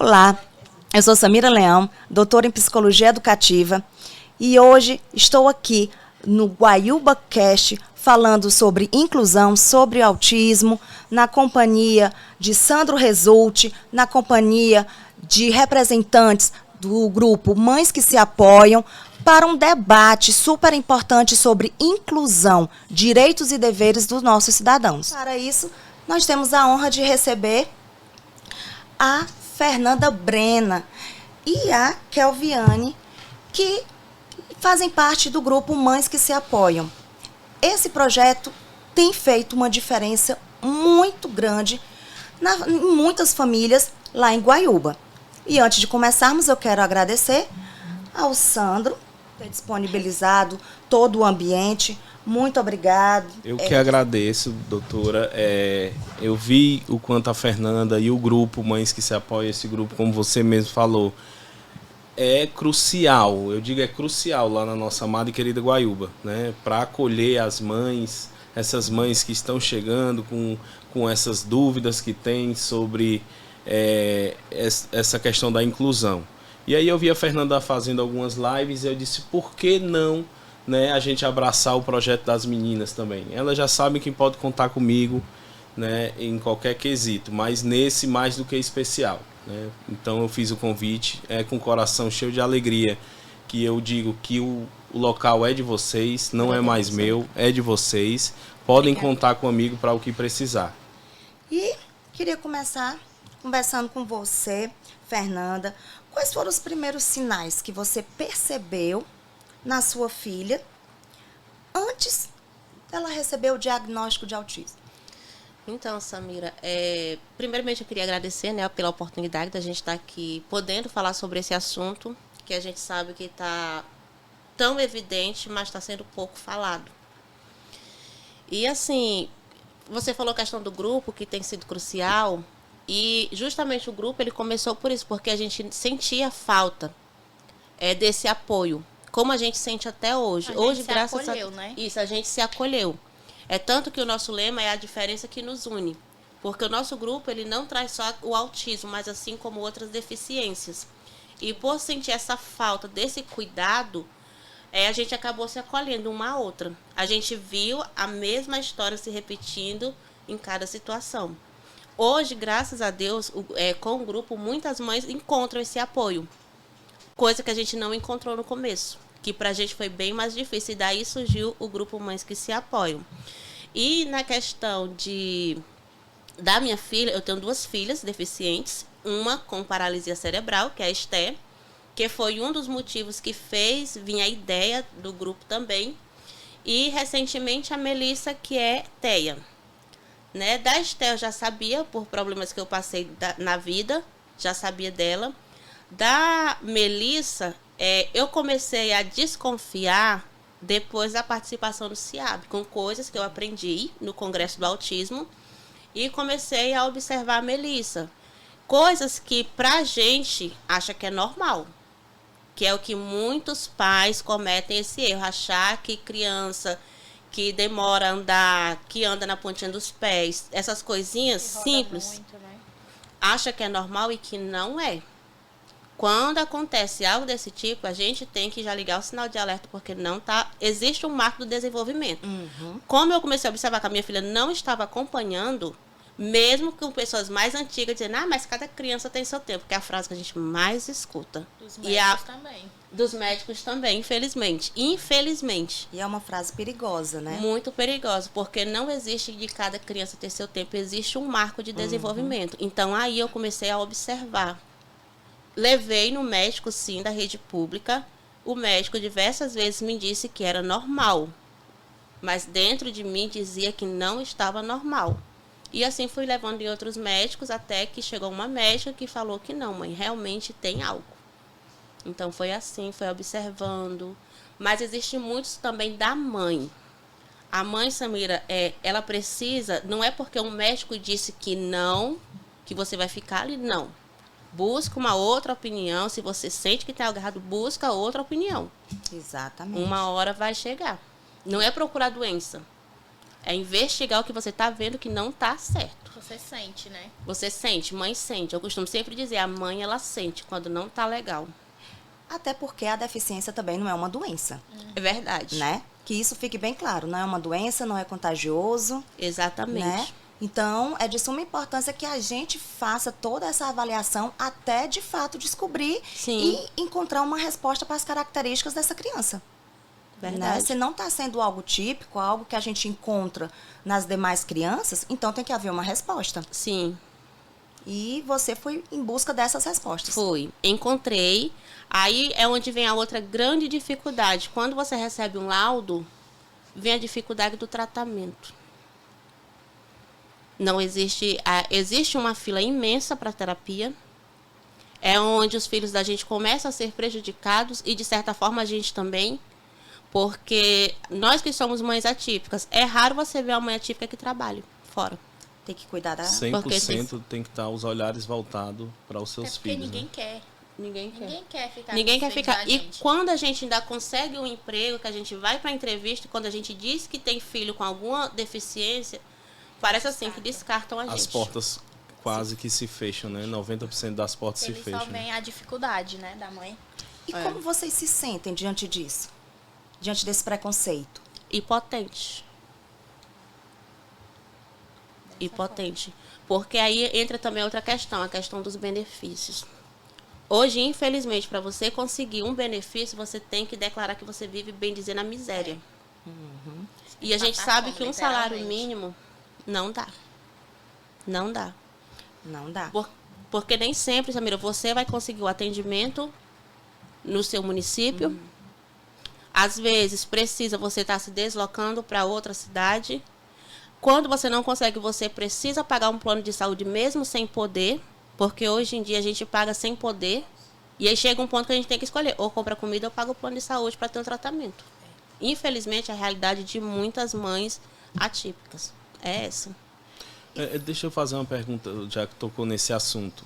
Olá, eu sou Samira Leão, doutora em Psicologia Educativa, e hoje estou aqui no Guaiúba Cast falando sobre inclusão, sobre autismo, na companhia de Sandro Resulti, na companhia de representantes do grupo Mães que se Apoiam, para um debate super importante sobre inclusão, direitos e deveres dos nossos cidadãos. Para isso, nós temos a honra de receber a Fernanda Brena e a Kelviane, que fazem parte do grupo Mães que se Apoiam. Esse projeto tem feito uma diferença muito grande em muitas famílias lá em Guaiúba. E antes de começarmos, eu quero agradecer ao Sandro por ter disponibilizado todo o ambiente. Muito obrigado. Eu que agradeço, doutora. Eu vi o quanto a Fernanda e o grupo Mães que se Apoiam, esse grupo, como você mesmo falou, é crucial. Eu digo é crucial lá na nossa amada e querida Guaiúba, né? Para acolher as mães, essas mães que estão chegando com essas dúvidas que têm sobre essa questão da inclusão. E aí eu vi a Fernanda fazendo algumas lives e eu disse, por que não, né, a gente abraçar o projeto das meninas também? Elas já sabem que pode contar comigo, né, em qualquer quesito, mas nesse mais do que especial, né? Então eu fiz o convite com o coração cheio de alegria, que eu digo que o local é de vocês, não é mais meu, é de vocês. Podem contar comigo para o que precisar. E queria começar conversando com você, Fernanda. Quais foram os primeiros sinais que você percebeu na sua filha antes dela receber o diagnóstico de autismo? Então, Samira, primeiramente eu queria agradecer, né, pela oportunidade da gente estar aqui podendo falar sobre esse assunto, que a gente sabe que está tão evidente, mas está sendo pouco falado. E assim, você falou a questão do grupo, que tem sido crucial, e justamente o grupo ele começou por isso, porque a gente sentia falta desse apoio, como a gente sente até hoje. Hoje, graças a Deus, né? Isso, a gente se acolheu. É tanto que o nosso lema é a diferença que nos une, porque o nosso grupo ele não traz só o autismo, mas assim como outras deficiências. E por sentir essa falta desse cuidado, a gente acabou se acolhendo uma à outra. A gente viu a mesma história se repetindo em cada situação. Hoje, graças a Deus, com o grupo, muitas mães encontram esse apoio, coisa que a gente não encontrou no começo, que pra gente foi bem mais difícil, e daí surgiu o grupo Mães que se Apoiam. E na questão da minha filha, eu tenho 2 filhas deficientes, uma com paralisia cerebral, que é a Esté, que foi um dos motivos que fez vir a ideia do grupo também, e recentemente a Melissa, que é TEA. Né? Da Esté eu já sabia, por problemas que eu passei na vida, já sabia dela. Da Melissa, eu comecei a desconfiar depois da participação no CIAB, com coisas que eu aprendi no Congresso do Autismo, e comecei a observar a Melissa. Coisas que pra gente acha que é normal, que é o que muitos pais cometem esse erro, achar que criança que demora a andar, que anda na pontinha dos pés, essas coisinhas simples, muito, né? Acha que é normal e que não é. Quando acontece algo desse tipo, a gente tem que já ligar o sinal de alerta, porque não tá, existe um marco do desenvolvimento. Uhum. Como eu comecei a observar que a minha filha não estava acompanhando, mesmo com pessoas mais antigas dizendo, mas cada criança tem seu tempo, que é a frase que a gente mais escuta. Dos médicos também. Dos médicos também, infelizmente. Infelizmente. E é uma frase perigosa, né? Muito perigosa, porque não existe de cada criança ter seu tempo, existe um marco de desenvolvimento. Então, aí eu comecei a observar. Levei no médico, sim, da rede pública. O médico diversas vezes me disse que era normal, mas dentro de mim dizia que não estava normal. E assim fui levando em outros médicos, até que chegou uma médica que falou que não, mãe, realmente tem algo. Então foi assim, foi observando. Mas existe muitos também da mãe. A mãe, Samira, ela precisa, não é porque um médico disse que não, que você vai ficar ali, não. Busca uma outra opinião. Se você sente que tem algo errado, busca outra opinião. Exatamente. Uma hora vai chegar. Não é procurar doença. É investigar o que você está vendo que não está certo. Você sente, né? Você sente, mãe sente. Eu costumo sempre dizer, a mãe, ela sente quando não tá legal. Até porque a deficiência também não é uma doença, É verdade. né? Que isso fique bem claro, não é uma doença, não é contagioso, Exatamente. né? Então, é de suma importância que a gente faça toda essa avaliação até, de fato, descobrir Sim. e encontrar uma resposta para as características dessa criança. Verdade. Né? Se não está sendo algo típico, algo que a gente encontra nas demais crianças, então tem que haver uma resposta. Sim, E você foi em busca dessas respostas. fui. Encontrei. Aí é onde vem a outra grande dificuldade. Quando você recebe um laudo, vem a dificuldade do tratamento. Não existe, existe uma fila imensa para terapia. É onde os filhos da gente começam a ser prejudicados e, de certa forma, a gente também. Porque nós que somos mães atípicas, é raro você ver uma mãe atípica que trabalhe fora. Tem que cuidar da... 100% tem que estar os olhares voltados para os É seus porque filhos. ninguém Né? quer. Ninguém quer. Ninguém quer ficar Ninguém com quer os filhos ficar. da E gente. quando a gente ainda consegue um emprego, que a gente vai para a entrevista, quando a gente diz que tem filho com alguma deficiência, parece assim que descartam a gente. As portas quase que se fecham, né? 90% das portas se Ele só fecham. vem a dificuldade, né, da mãe. E como vocês se sentem diante disso? Diante desse preconceito? Impotente. Impotente. Porque aí entra também outra questão, a questão dos benefícios. Hoje, infelizmente, para você conseguir um benefício, você tem que declarar que você vive, bem dizer, na miséria. E a gente Passar sabe fome, que um salário literalmente. mínimo não dá. Não dá. Não dá. Porque nem sempre, Samira, você vai conseguir o atendimento no seu município. Às vezes, precisa você estar se deslocando para outra cidade. Quando você não consegue, você precisa pagar um plano de saúde mesmo sem poder. Porque hoje em dia a gente paga sem poder. E aí chega um ponto que a gente tem que escolher. Ou compra comida ou paga o plano de saúde para ter um tratamento. Infelizmente, a realidade de muitas mães atípicas é essa. Deixa eu fazer uma pergunta, já que tocou nesse assunto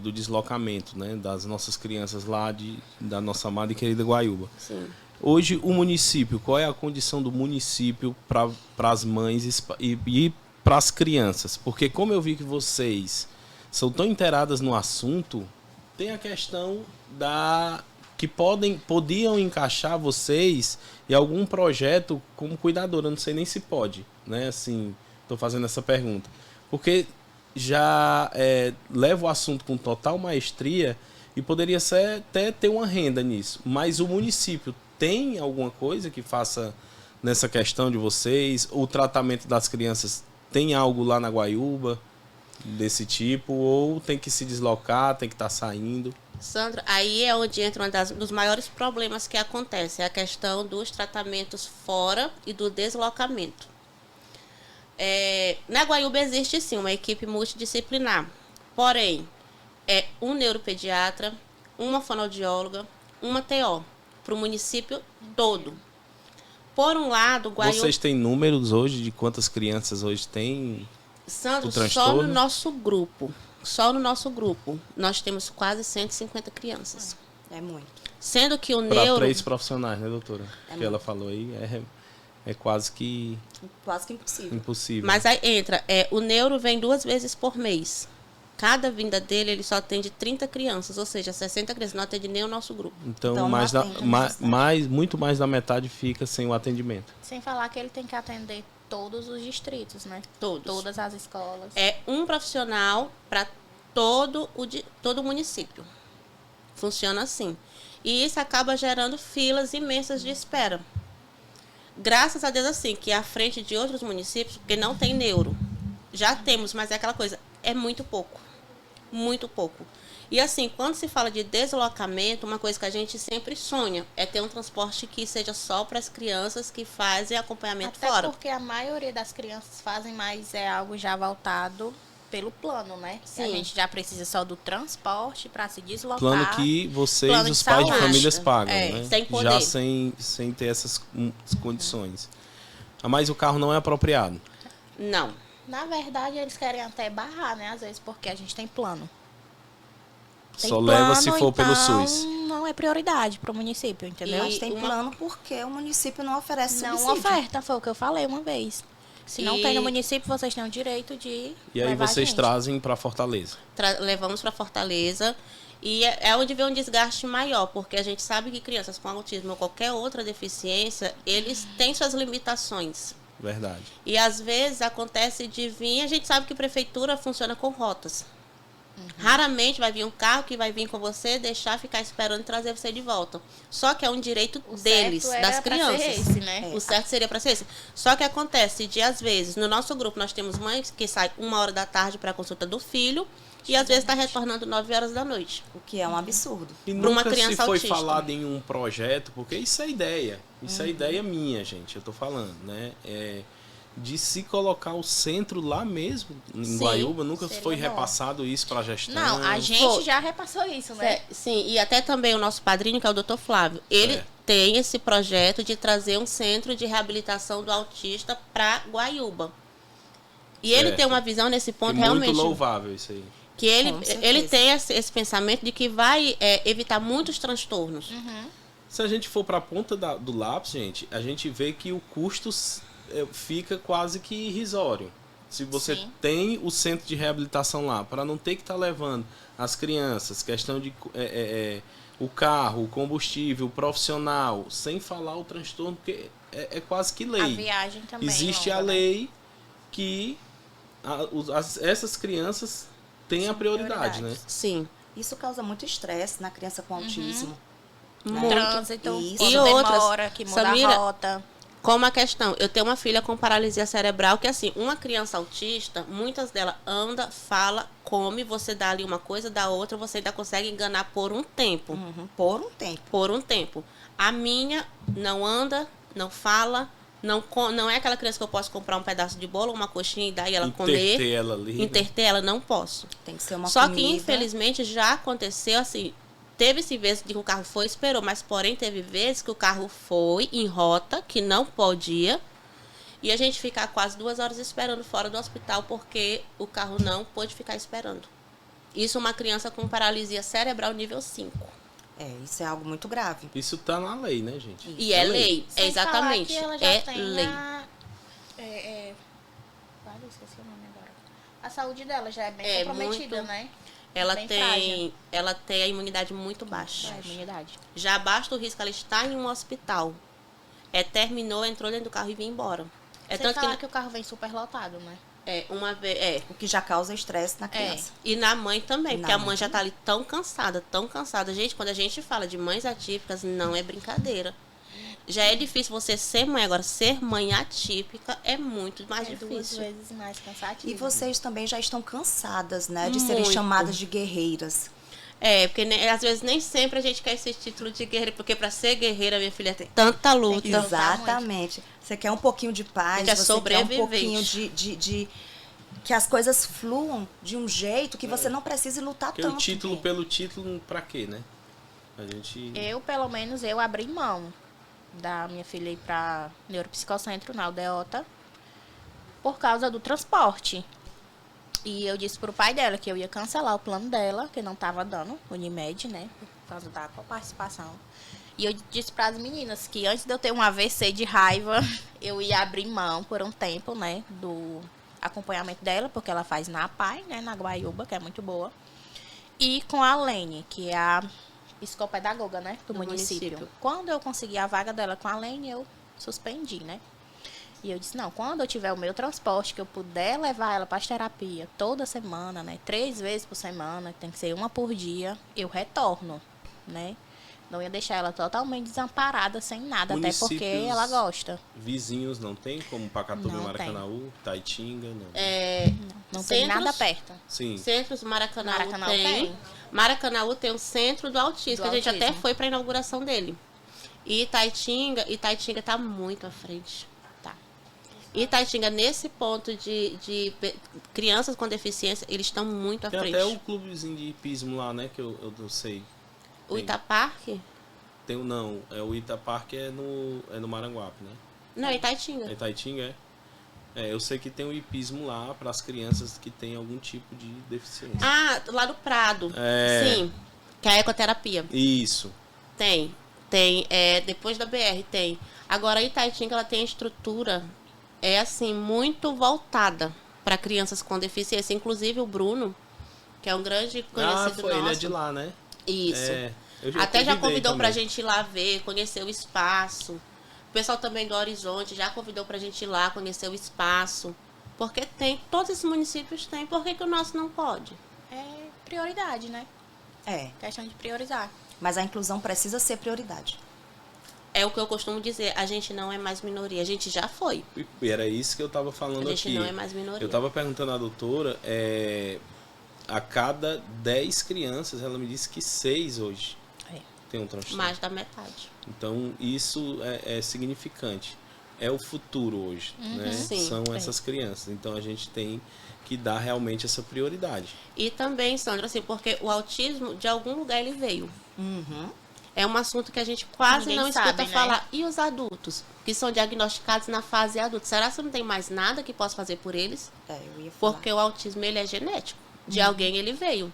do deslocamento, né, das nossas crianças lá da nossa amada e querida Guaiúba. Sim. Hoje, o município, qual é a condição do município para as mães e para as crianças? Porque como eu vi que vocês são tão inteiradas no assunto, tem a questão que podiam encaixar vocês em algum projeto como cuidadora. Eu não sei nem se pode, né? Assim, estou fazendo essa pergunta. Porque já leva o assunto com total maestria e poderia ser até ter uma renda nisso. Mas o município tem alguma coisa que faça nessa questão de vocês? O tratamento das crianças tem algo lá na Guaiúba desse tipo? Ou tem que se deslocar, tem que estar saindo? Sandra, aí é onde entra um dos maiores problemas que acontece, é a questão dos tratamentos fora e do deslocamento. Na Guaiúba existe sim uma equipe multidisciplinar, porém, é um neuropediatra, uma fonoaudióloga, uma TO, para o município todo. Por um lado, Guaiúba... Vocês têm números hoje de quantas crianças hoje tem Sandro, o só transtorno? no nosso grupo, nós temos quase 150 crianças. É muito. Sendo que o para neuro... 3 profissionais, né, doutora? Que ela falou aí, é quase que Quase que impossível. impossível. Mas aí entra, o neuro vem 2 vezes por mês. Cada vinda dele, ele só atende 30 crianças, ou seja, 60 crianças, não atende nem o nosso grupo. Então, Então, mais não da, atende a ma- necessidade. mais, muito mais da metade fica sem o atendimento. Sem falar que ele tem que atender todos os distritos, né? Todos. Todas as escolas. É um profissional para todo o município. Funciona assim. E isso acaba gerando filas imensas de espera. Graças a Deus, assim, que à frente de outros municípios, porque não tem neuro. Já temos, mas é aquela coisa, é muito pouco. Muito pouco. E assim, quando se fala de deslocamento, uma coisa que a gente sempre sonha é ter um transporte que seja só para as crianças que fazem acompanhamento Até fora. porque a maioria das crianças fazem, mas é algo já voltado pelo plano, né? Sim. A gente já precisa só do transporte para se deslocar. Plano que vocês, Plano de os pais de saúde. famílias, pagam, É, né? sem poder. Já sem ter essas condições. Mas o carro não é apropriado. Não. Na verdade, eles querem até barrar, né? Às vezes, porque a gente tem plano. Tem Só leva se plano, for pelo então, SUS. não é prioridade para o município, entendeu? Mas tem plano porque o município não oferece Não subsídio. oferta, foi o que eu falei uma vez. Se não tem no município, vocês têm o direito de E aí levar a vocês gente. trazem para Fortaleza. Levamos para Fortaleza. E é onde vem um desgaste maior, porque a gente sabe que crianças com autismo ou qualquer outra deficiência, eles têm suas limitações. Verdade. E às vezes acontece de vir, a gente sabe que a prefeitura funciona com rotas. Raramente vai vir um carro que vai vir com você, deixar, ficar esperando e trazer você de volta. Só que é um direito deles, certo era das pra crianças. ser esse, né? O certo seria para ser esse. Só que acontece de, às vezes, no nosso grupo nós temos mães que saem 1h da tarde para a consulta do filho e às vezes está retornando 9h da noite. O que é um absurdo. E Pra uma nunca se criança foi autista. falado em um projeto, porque isso é ideia. Isso é ideia minha, gente. Eu tô falando, né? De se colocar o centro lá mesmo, em Sim, Guaiúba. Nunca seria foi bom. repassado isso para a gestão. Não, a gente Foi. já repassou isso, né? Sim, e até também o nosso padrinho, que é o Dr. Flávio, ele Certo. tem esse projeto de trazer um centro de reabilitação do autista para Guaiúba. E ele Certo. tem uma visão nesse E ponto muito realmente louvável isso aí. que ele, Com certeza. ele tem esse pensamento de que vai evitar muitos transtornos. Se a gente for para a ponta do lápis, gente, a gente vê que o custo fica quase que irrisório. Se você Sim. tem o centro de reabilitação lá, para não ter que estar levando as crianças, questão de o carro, o combustível, o profissional, sem falar o transtorno, porque é quase que A lei. viagem também. Existe a longa, né? lei que essas crianças têm a prioridade, né? Sim. Isso causa muito estresse na criança com autismo. Muito. Trânsito, Isso. quando E outras, demora, que muda Samira, a rota. Como a questão, eu tenho uma filha com paralisia cerebral que assim, uma criança autista, muitas delas anda, fala, come, você dá ali uma coisa, dá outra, você ainda consegue enganar por um tempo. Uhum, por um tempo. Por um tempo. A minha não anda, não fala, não é aquela criança que eu posso comprar um pedaço de bolo, uma coxinha e dar e ela Interter comer. ela ali. Interter ela, não posso. Tem que ser uma Só comida. que, infelizmente, já aconteceu assim. Teve-se vezes de que o carro foi e esperou, mas porém teve vezes que o carro foi em rota, que não podia, e a gente ficar quase 2 horas esperando fora do hospital porque o carro não pôde ficar esperando. Isso uma criança com paralisia cerebral nível 5. Isso é algo muito grave. Isso tá na lei, né, gente? E é lei, Sem exatamente. falar que ela já É tem lei. Eu esqueci o nome agora. A saúde dela já é bem É, comprometida, muito. né? Ela Bem tem a imunidade muito baixa. É, imunidade. Já basta o risco ela estar em um hospital. Terminou, entrou dentro do carro e veio embora. Sem Tanto falar que o carro vem super lotado, né? uma vez. O que já causa estresse na criança. E na mãe também, E porque na a mãe mãe já tá ali tão cansada, tão cansada. Gente, quando a gente fala de mães atípicas, não é brincadeira. Já é difícil você ser mãe, agora ser mãe atípica é muito mais É 2 difícil. vezes mais cansativo. E vocês também já estão cansadas, né? De serem Muito. chamadas de guerreiras. Porque às vezes nem sempre a gente quer esse título de guerreira, porque para ser guerreira, minha filha, tem tanta luta. que lutar Exatamente. Você quer um pouquinho de paz, Quer você quer um sobrevivente. pouquinho de que as coisas fluam de um jeito que você não precise lutar Porque tanto. o título pelo título, pra quê, né? A gente. Pelo menos, eu abri mão da minha filha ir pra neuropsicocentro, na aldeota, por causa do transporte. E eu disse pro pai dela que eu ia cancelar o plano dela, que não tava dando, Unimed, né? Por causa da coparticipação. E eu disse para as meninas que antes de eu ter um AVC de raiva, eu ia abrir mão por um tempo, né? Do acompanhamento dela, porque ela faz na APAI, né? Na Guaiúba, que é muito boa. E com a Lene, que é a psicopedagoga, né? Do município. Quando eu consegui a vaga dela com a Lene, eu suspendi, né? E eu disse, não, quando eu tiver o meu transporte, que eu puder levar ela para as terapias toda semana, né? 3 vezes por semana, tem que ser 1 por dia, eu retorno, né? Não ia deixar ela totalmente desamparada, sem nada, até porque Municípios ela gosta. Vizinhos não tem, como Pacatuba e Não Maracanaú, Taitinga, não. Não tem nada perto. Sim. Centros Maracanaú, Maracanaú tem. tem. Maracanaú tem um centro do autismo, Do que a gente até autismo. foi para a inauguração dele. E Itaitinga tá muito à frente. Tá. Itaitinga, nesse ponto de crianças com deficiência, eles estão muito à Tem frente. até o clubezinho de hipismo lá, né? Que eu não sei. O Itaparque? Tem não, o Itaparque é no Maranguape, né? Não, Itaitinga. É Itaitinga, eu sei que tem o hipismo lá para as crianças que têm algum tipo de deficiência. Ah, lá do Prado. É. Sim. Que é a ecoterapia. Isso. Tem. Depois da BR tem. Agora a Itaitinga, ela tem a estrutura é assim, muito voltada para crianças com deficiência. Inclusive o Bruno, que é um grande conhecido foi, nosso. ele é de lá, né? Isso. Eu Até já convidou também. pra gente ir lá ver, conhecer o espaço. O pessoal também do Horizonte já convidou pra gente ir lá conhecer o espaço. Porque tem, todos esses municípios têm, por que o nosso não pode? É prioridade, né? É, Questão de priorizar. mas a inclusão precisa ser prioridade. É o que eu costumo dizer, a gente não é mais minoria, a gente já foi. E era isso que eu estava falando A gente aqui. não é mais minoria. Eu estava perguntando à doutora, a cada 10 crianças, ela me disse que 6 hoje tem um transtorno. Mais da metade. Então, isso é significante. É o futuro hoje, né? Sim, São essas crianças. Então, a gente tem que dar realmente essa prioridade. E também, Sandra, assim, porque o autismo, de algum lugar ele veio. Uhum. É um assunto que a gente quase Ninguém não escuta sabe, né? falar. E os adultos, que são diagnosticados na fase adulta? Será que não tem mais nada que possa fazer por eles? Eu ia falar. Porque o autismo, ele é genético. De alguém ele veio.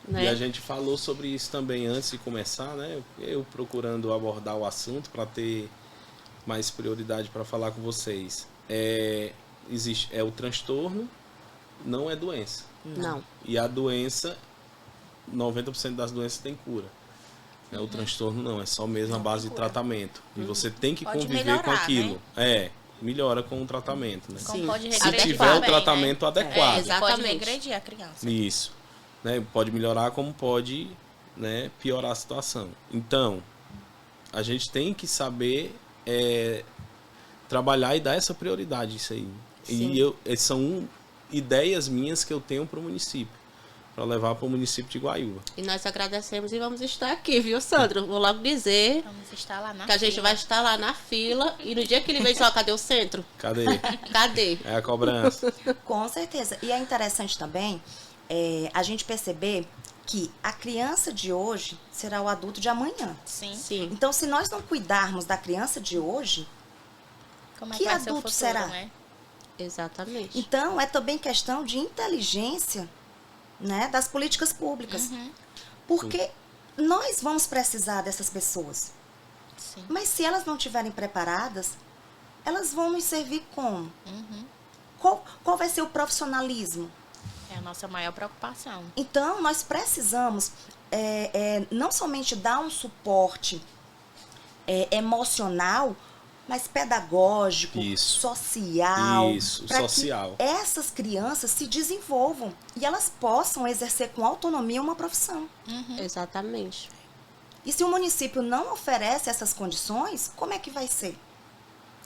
Né? E a gente falou sobre isso também antes de começar, né? Eu procurando abordar o assunto para ter mais prioridade para falar com vocês. Existe o transtorno, não é doença. Não. E a doença, 90% das doenças tem cura. O transtorno não, é só mesmo a base de tratamento. E você tem que Pode conviver melhorar, com aquilo. né? Melhora com o tratamento, né? Como Sim. pode Se regredir tiver o também, tratamento né? adequado. Exatamente. Pode regredir a criança. Isso. Né? Pode melhorar como pode, né, piorar a situação. Então, a gente tem que saber trabalhar e dar essa prioridade isso aí. Sim. E são ideias minhas que eu tenho para o município, para levar para o município de Guaiúba. E nós agradecemos e vamos estar aqui, viu, Sandro? Vou logo dizer Vamos estar lá na que a gente fila. vai estar lá na fila. E no dia que ele vem só, cadê o centro? Cadê? Cadê? É a cobrança. Com certeza. E é interessante também a gente perceber que a criança de hoje será o adulto de amanhã. Sim. Sim. Então, se nós não cuidarmos da criança de hoje, Como é Que que vai ser o adulto futuro, será? né? Exatamente. então é também questão de inteligência, né, das políticas públicas. Porque nós vamos precisar dessas pessoas. Sim. Mas se elas não estiverem preparadas, elas vão nos servir como? Uhum. Qual vai ser o profissionalismo? É a nossa maior preocupação. Então, nós precisamos não somente dar um suporte emocional, mas pedagógico, Isso. social, Isso, para social. que essas crianças se desenvolvam e elas possam exercer com autonomia uma profissão. Exatamente. E se o município não oferece essas condições, como é que vai ser?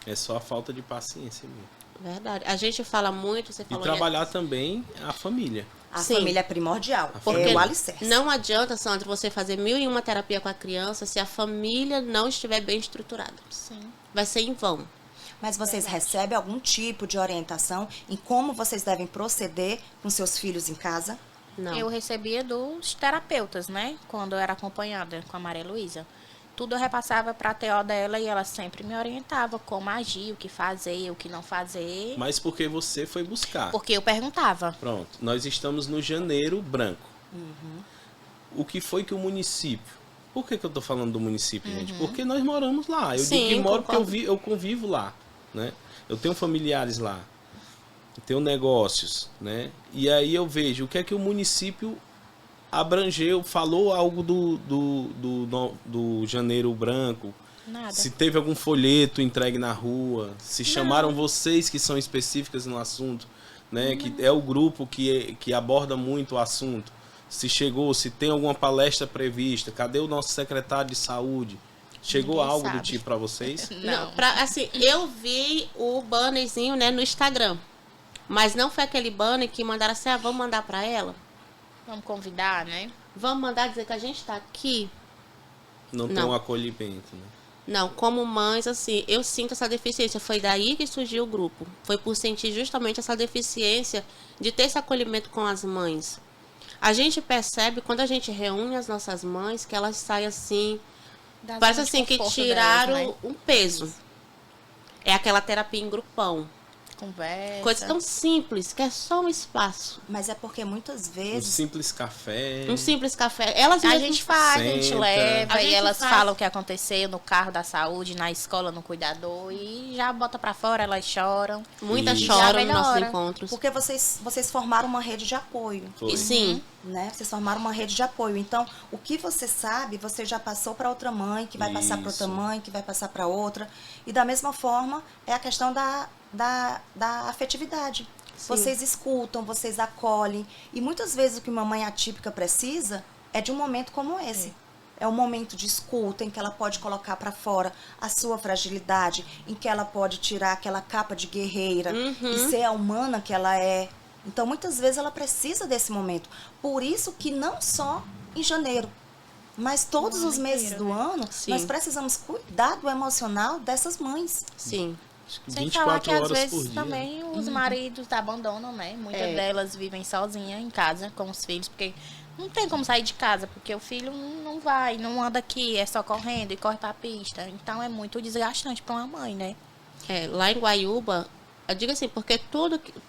É só a falta de paciência mesmo. Verdade. A gente fala muito, você E falou... trabalhar também a família. A Sim. família é primordial, Porque é o alicerce. não adianta, Sandra, você fazer 1001 terapia com a criança se a família não estiver bem estruturada. Sim. Vai ser em vão. Mas vocês recebem algum tipo de orientação em como vocês devem proceder com seus filhos em casa? Não. Eu recebia dos terapeutas, né? Quando eu era acompanhada com a Maria Luísa. Tudo eu repassava para a TO dela e ela sempre me orientava como agir, o que fazer, o que não fazer. Mas porque você foi buscar. Porque eu perguntava. Pronto, nós estamos no Janeiro Branco. O que foi que o município... Por que eu tô falando do município, gente? Porque nós moramos lá. Eu Sim, digo que moro concordo. porque eu convivo lá, né? Eu tenho familiares lá. Eu tenho negócios, né? E aí eu vejo o que é que o município abrangeu, falou algo do Janeiro Branco. Nada. Se teve algum folheto entregue na rua, se chamaram vocês que são específicas no assunto, né? Que é o grupo que aborda muito o assunto. Se chegou, se tem alguma palestra prevista, cadê o nosso secretário de saúde? Chegou Ninguém algo do sabe. tipo para vocês? Não, assim, eu vi o bannerzinho, né, no Instagram. Mas não foi aquele banner que mandaram assim, vamos mandar para ela? Vamos convidar, né? Vamos mandar dizer que a gente está aqui? Não tem Não. um acolhimento, né? Não, como mães, assim, eu sinto essa deficiência. Foi daí que surgiu o grupo. Foi por sentir justamente essa deficiência de ter esse acolhimento com as mães. A gente percebe, quando a gente reúne as nossas mães, que elas saem assim... Da Parece zona de assim que conforto tiraram delas, né? um peso. É aquela terapia em grupão. conversa. Coisa tão simples, que é só um espaço. Mas é porque muitas Um vezes... simples café. Um simples café. Elas A mesmas gente faz, a gente Senta. leva A e gente elas faz. falam o que aconteceu no carro da saúde, na escola, no cuidador e já bota pra fora, elas choram. Muitas Isso. choram Já nos nossos melhora. encontros. Porque vocês formaram uma rede de apoio. Foi. E sim, Né? Vocês formaram uma rede de apoio. Então, o que você sabe, você já passou para outra mãe, que vai passar para outra Isso. mãe, que vai passar para outra. E da mesma forma, é a questão da afetividade. Sim. Vocês escutam, vocês acolhem. E muitas vezes o que uma mãe atípica precisa é de um momento como esse. É um momento de escuta em que ela pode colocar para fora a sua fragilidade, em que ela pode tirar aquela capa de guerreira e ser a humana que ela é. Então, muitas vezes ela precisa desse momento. Por isso que não só em janeiro, mas todos os meses do ano, Sim. nós precisamos cuidar do emocional dessas mães. sim. Acho que Sem 24 falar que às horas por vezes dia. também os maridos abandonam, né? Muitas É. delas vivem sozinhas em casa com os filhos, porque não tem como sair de casa, porque o filho não vai, não anda aqui, é só correndo e corre pra pista. Então é muito desgastante pra uma mãe, né? É, lá em Guaiúba, eu digo assim, porque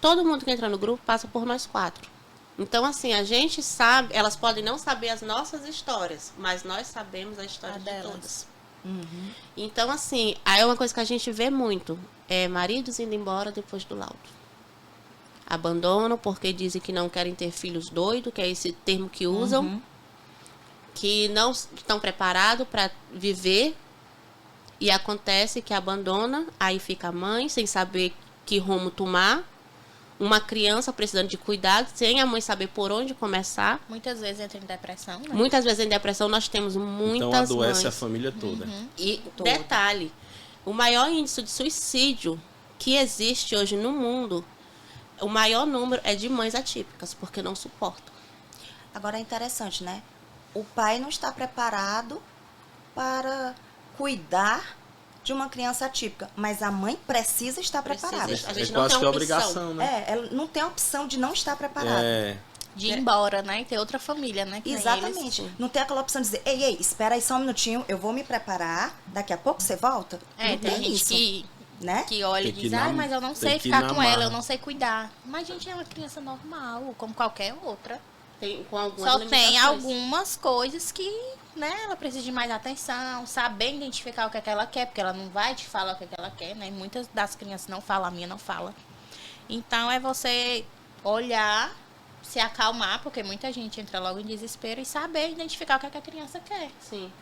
todo mundo que entra no grupo passa por nós 4. Então, assim, a gente sabe, elas podem não saber as nossas histórias, mas nós sabemos a história A de delas. todas. Então, assim, aí é uma coisa que a gente vê muito, é maridos indo embora depois do laudo. Abandonam porque dizem que não querem ter filhos doidos, que é esse termo que usam, que não estão preparados para viver. E acontece que abandona, aí fica a mãe sem saber que rumo tomar. Uma criança precisando de cuidado, sem a mãe saber por onde começar. Muitas vezes entra em depressão, né? Muitas vezes em depressão nós temos muitas Então adoece mães. a família toda. E detalhe, o maior índice de suicídio que existe hoje no mundo, o maior número é de mães atípicas, porque não suportam. Agora é interessante, né? O pai não está preparado para cuidar de uma criança atípica, mas a mãe precisa estar preparada. Precisa. A É gente não quase tem que opção. obrigação, né? Ela não tem a opção de não estar preparada. É. De ir embora, né? E ter outra família, né? Que nem Exatamente. eles. Não tem aquela opção de dizer, ei, espera aí só um minutinho, eu vou me preparar, daqui a pouco você volta. É, não tem gente isso, né? que olha e Tem que diz, ir na- mas eu não tem sei que ir ficar na com ela, marra. eu não sei cuidar. Mas a gente é uma criança normal, como qualquer outra. Tem, com algumas Só tem limitações. algumas coisas que, né, ela precisa de mais atenção, saber identificar o que é que ela quer, porque ela não vai te falar o que é que ela quer, né? Muitas das crianças não falam, a minha não fala. Então é você olhar, se acalmar, porque muita gente entra logo em desespero e saber identificar o que é que a criança quer. Sim.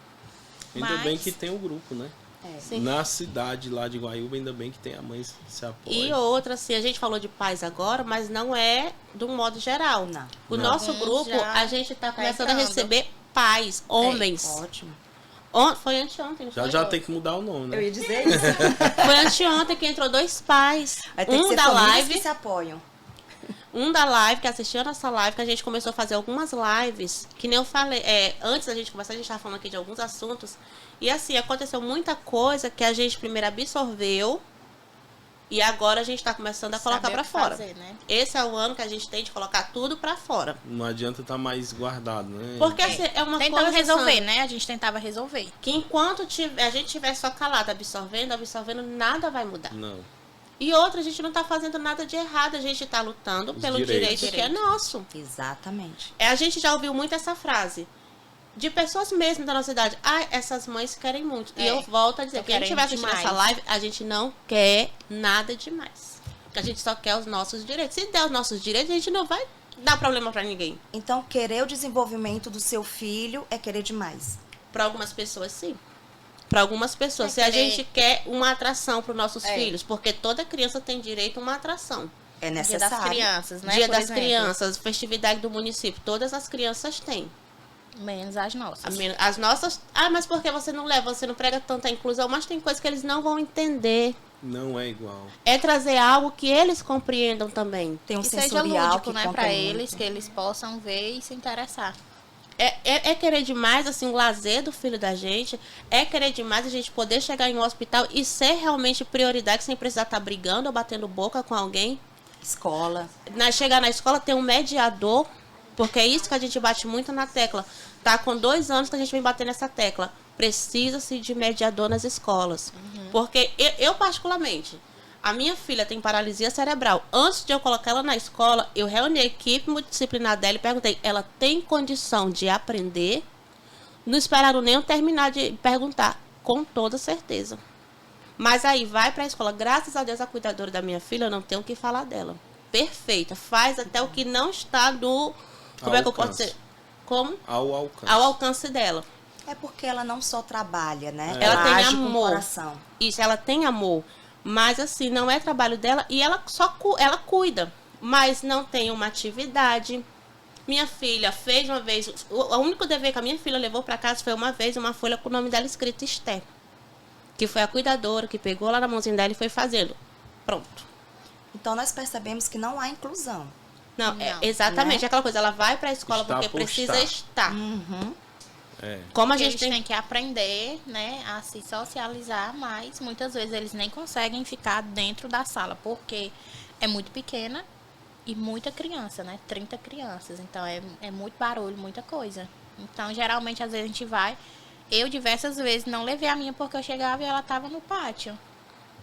Ainda Mas- bem que tem o grupo, né? Sim. Na cidade lá de Guaiúba, ainda bem que tem a mãe que se apoia. E outra, assim, a gente falou de pais agora, mas não é de um modo geral. Não. O Não. nosso Alguns grupo, já a gente está começando a entrando. receber pais, homens. Ótimo. Foi anteontem, não Já foi? já tem que mudar o nome, né? Eu ia dizer isso. Foi anteontem que entrou 2 pais. Vai ter que ser da famílias live, que se apoiam. um da live, que assistiu a nossa live, que a gente começou a fazer algumas lives, que nem eu falei, antes da gente começar, a gente estava falando aqui de alguns assuntos, e assim, aconteceu muita coisa que a gente primeiro absorveu, e agora a gente está começando a colocar Saber para o que fora. fazer, né? Esse é o ano que a gente tem de colocar tudo para fora. Não adianta estar mais guardado, né? Porque assim, é uma Tentando coisa resolver, assim, né? A gente tentava resolver. que enquanto a gente estiver só calado, absorvendo, nada vai mudar. Não. E outra, a gente não está fazendo nada de errado, a gente está lutando Os pelo direitos. direito que é nosso. Exatamente. A gente já ouviu muito essa frase. De pessoas mesmo da nossa idade. Ah, essas mães querem muito. E É, eu volto a dizer, tô quem estiver querendo assistindo essa demais. live, a gente não quer nada demais. Porque a gente só quer os nossos direitos. Se der os nossos direitos, a gente não vai dar problema pra ninguém. Então, querer o desenvolvimento do seu filho é querer demais. Pra algumas pessoas, sim. Pra algumas pessoas. É Se a querer- gente quer uma atração pros nossos É. filhos, porque toda criança tem direito a uma atração. É Dia necessário. das crianças, né? Dia por das exemplo. crianças, festividade do município, todas as crianças têm. Menos as nossas. As nossas. Ah, mas por que você não leva? Você não prega tanta inclusão? Mas tem coisas que eles não vão entender. Não é igual. É trazer algo que eles compreendam também. Tem um Que seja sensorial lúdico, que né? conta Pra muito. eles, que eles possam ver e se interessar. É querer demais, assim, o lazer do filho da gente. É querer demais a gente poder chegar em um hospital e ser realmente prioridade sem precisar estar brigando ou batendo boca com alguém. Escola. Chegar na escola, ter um mediador, porque é isso que a gente bate muito na tecla. Tá com 2 anos que a gente vem bater nessa tecla. Precisa-se de mediador nas escolas. Porque eu particularmente, A minha filha tem paralisia cerebral. Antes de eu colocar ela na escola, eu reuni a equipe multidisciplinar dela e perguntei, ela tem condição de aprender? Não esperaram nem eu terminar de perguntar, com toda certeza. Mas aí vai para a escola. Graças a Deus, a cuidadora da minha filha, eu não tenho o que falar dela. Perfeita. Faz até o que não está no... Como é que eu posso dizer? Como? Ao alcance. Ao alcance dela. É porque ela não só trabalha, né? Ela tem age com o amor. coração. Isso, ela tem amor. Mas assim, não é trabalho dela e ela ela cuida. Mas não tem uma atividade. Minha filha fez uma vez... O único dever que a minha filha levou para casa foi uma vez uma folha com o nome dela escrito Esther. Que foi a cuidadora que pegou lá na mãozinha dela e foi fazendo. Pronto. Então, nós percebemos que não há inclusão. Não, Não, é exatamente né? aquela coisa. Ela vai para a escola Está porque por precisa estar. Uhum. Como a Porque gente eles tem... têm que aprender, né, a se socializar, mas muitas vezes eles nem conseguem ficar dentro da sala, porque é muito pequena e muita criança, né? 30 crianças. Então é muito barulho, muita coisa. Então, geralmente, às vezes a gente vai. Eu, diversas vezes, não levei a minha porque eu chegava e ela estava no pátio.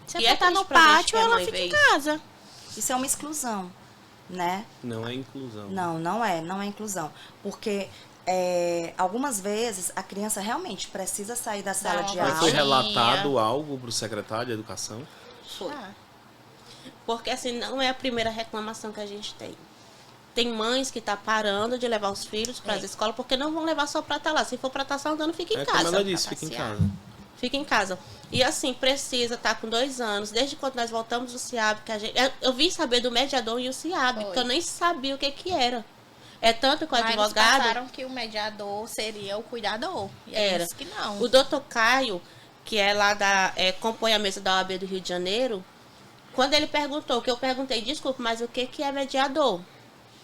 Se E ela é tá no triste pra gente pátio, que a ela mãe fica vê em isso. casa. Isso é uma exclusão, né? Não é inclusão. Não é inclusão. Porque algumas vezes a criança realmente precisa sair da sala Não, de Mas aula. foi Aulinha. relatado algo para o secretário de Educação? Foi. Ah, Porque assim, não é a primeira reclamação que a gente tem. Tem mães que tá parando de levar os filhos para as escolas porque não vão levar só para estar lá. Se for para estar só andando, fica em É como casa. ela disse, pra fica em passear. casa. Fica em casa. E assim, precisa estar com 2 anos. Desde quando nós voltamos do CIAB, que a gente... Eu vim saber do mediador e o CIAB, Foi. porque eu nem sabia o que era. É tanto que o mas eles advogado... pensaram que o mediador seria o cuidador. E Era. disse que não. O doutor Caio, que é lá compõe a mesa da OAB do Rio de Janeiro, quando ele perguntou, que eu perguntei, desculpa, mas o que é mediador?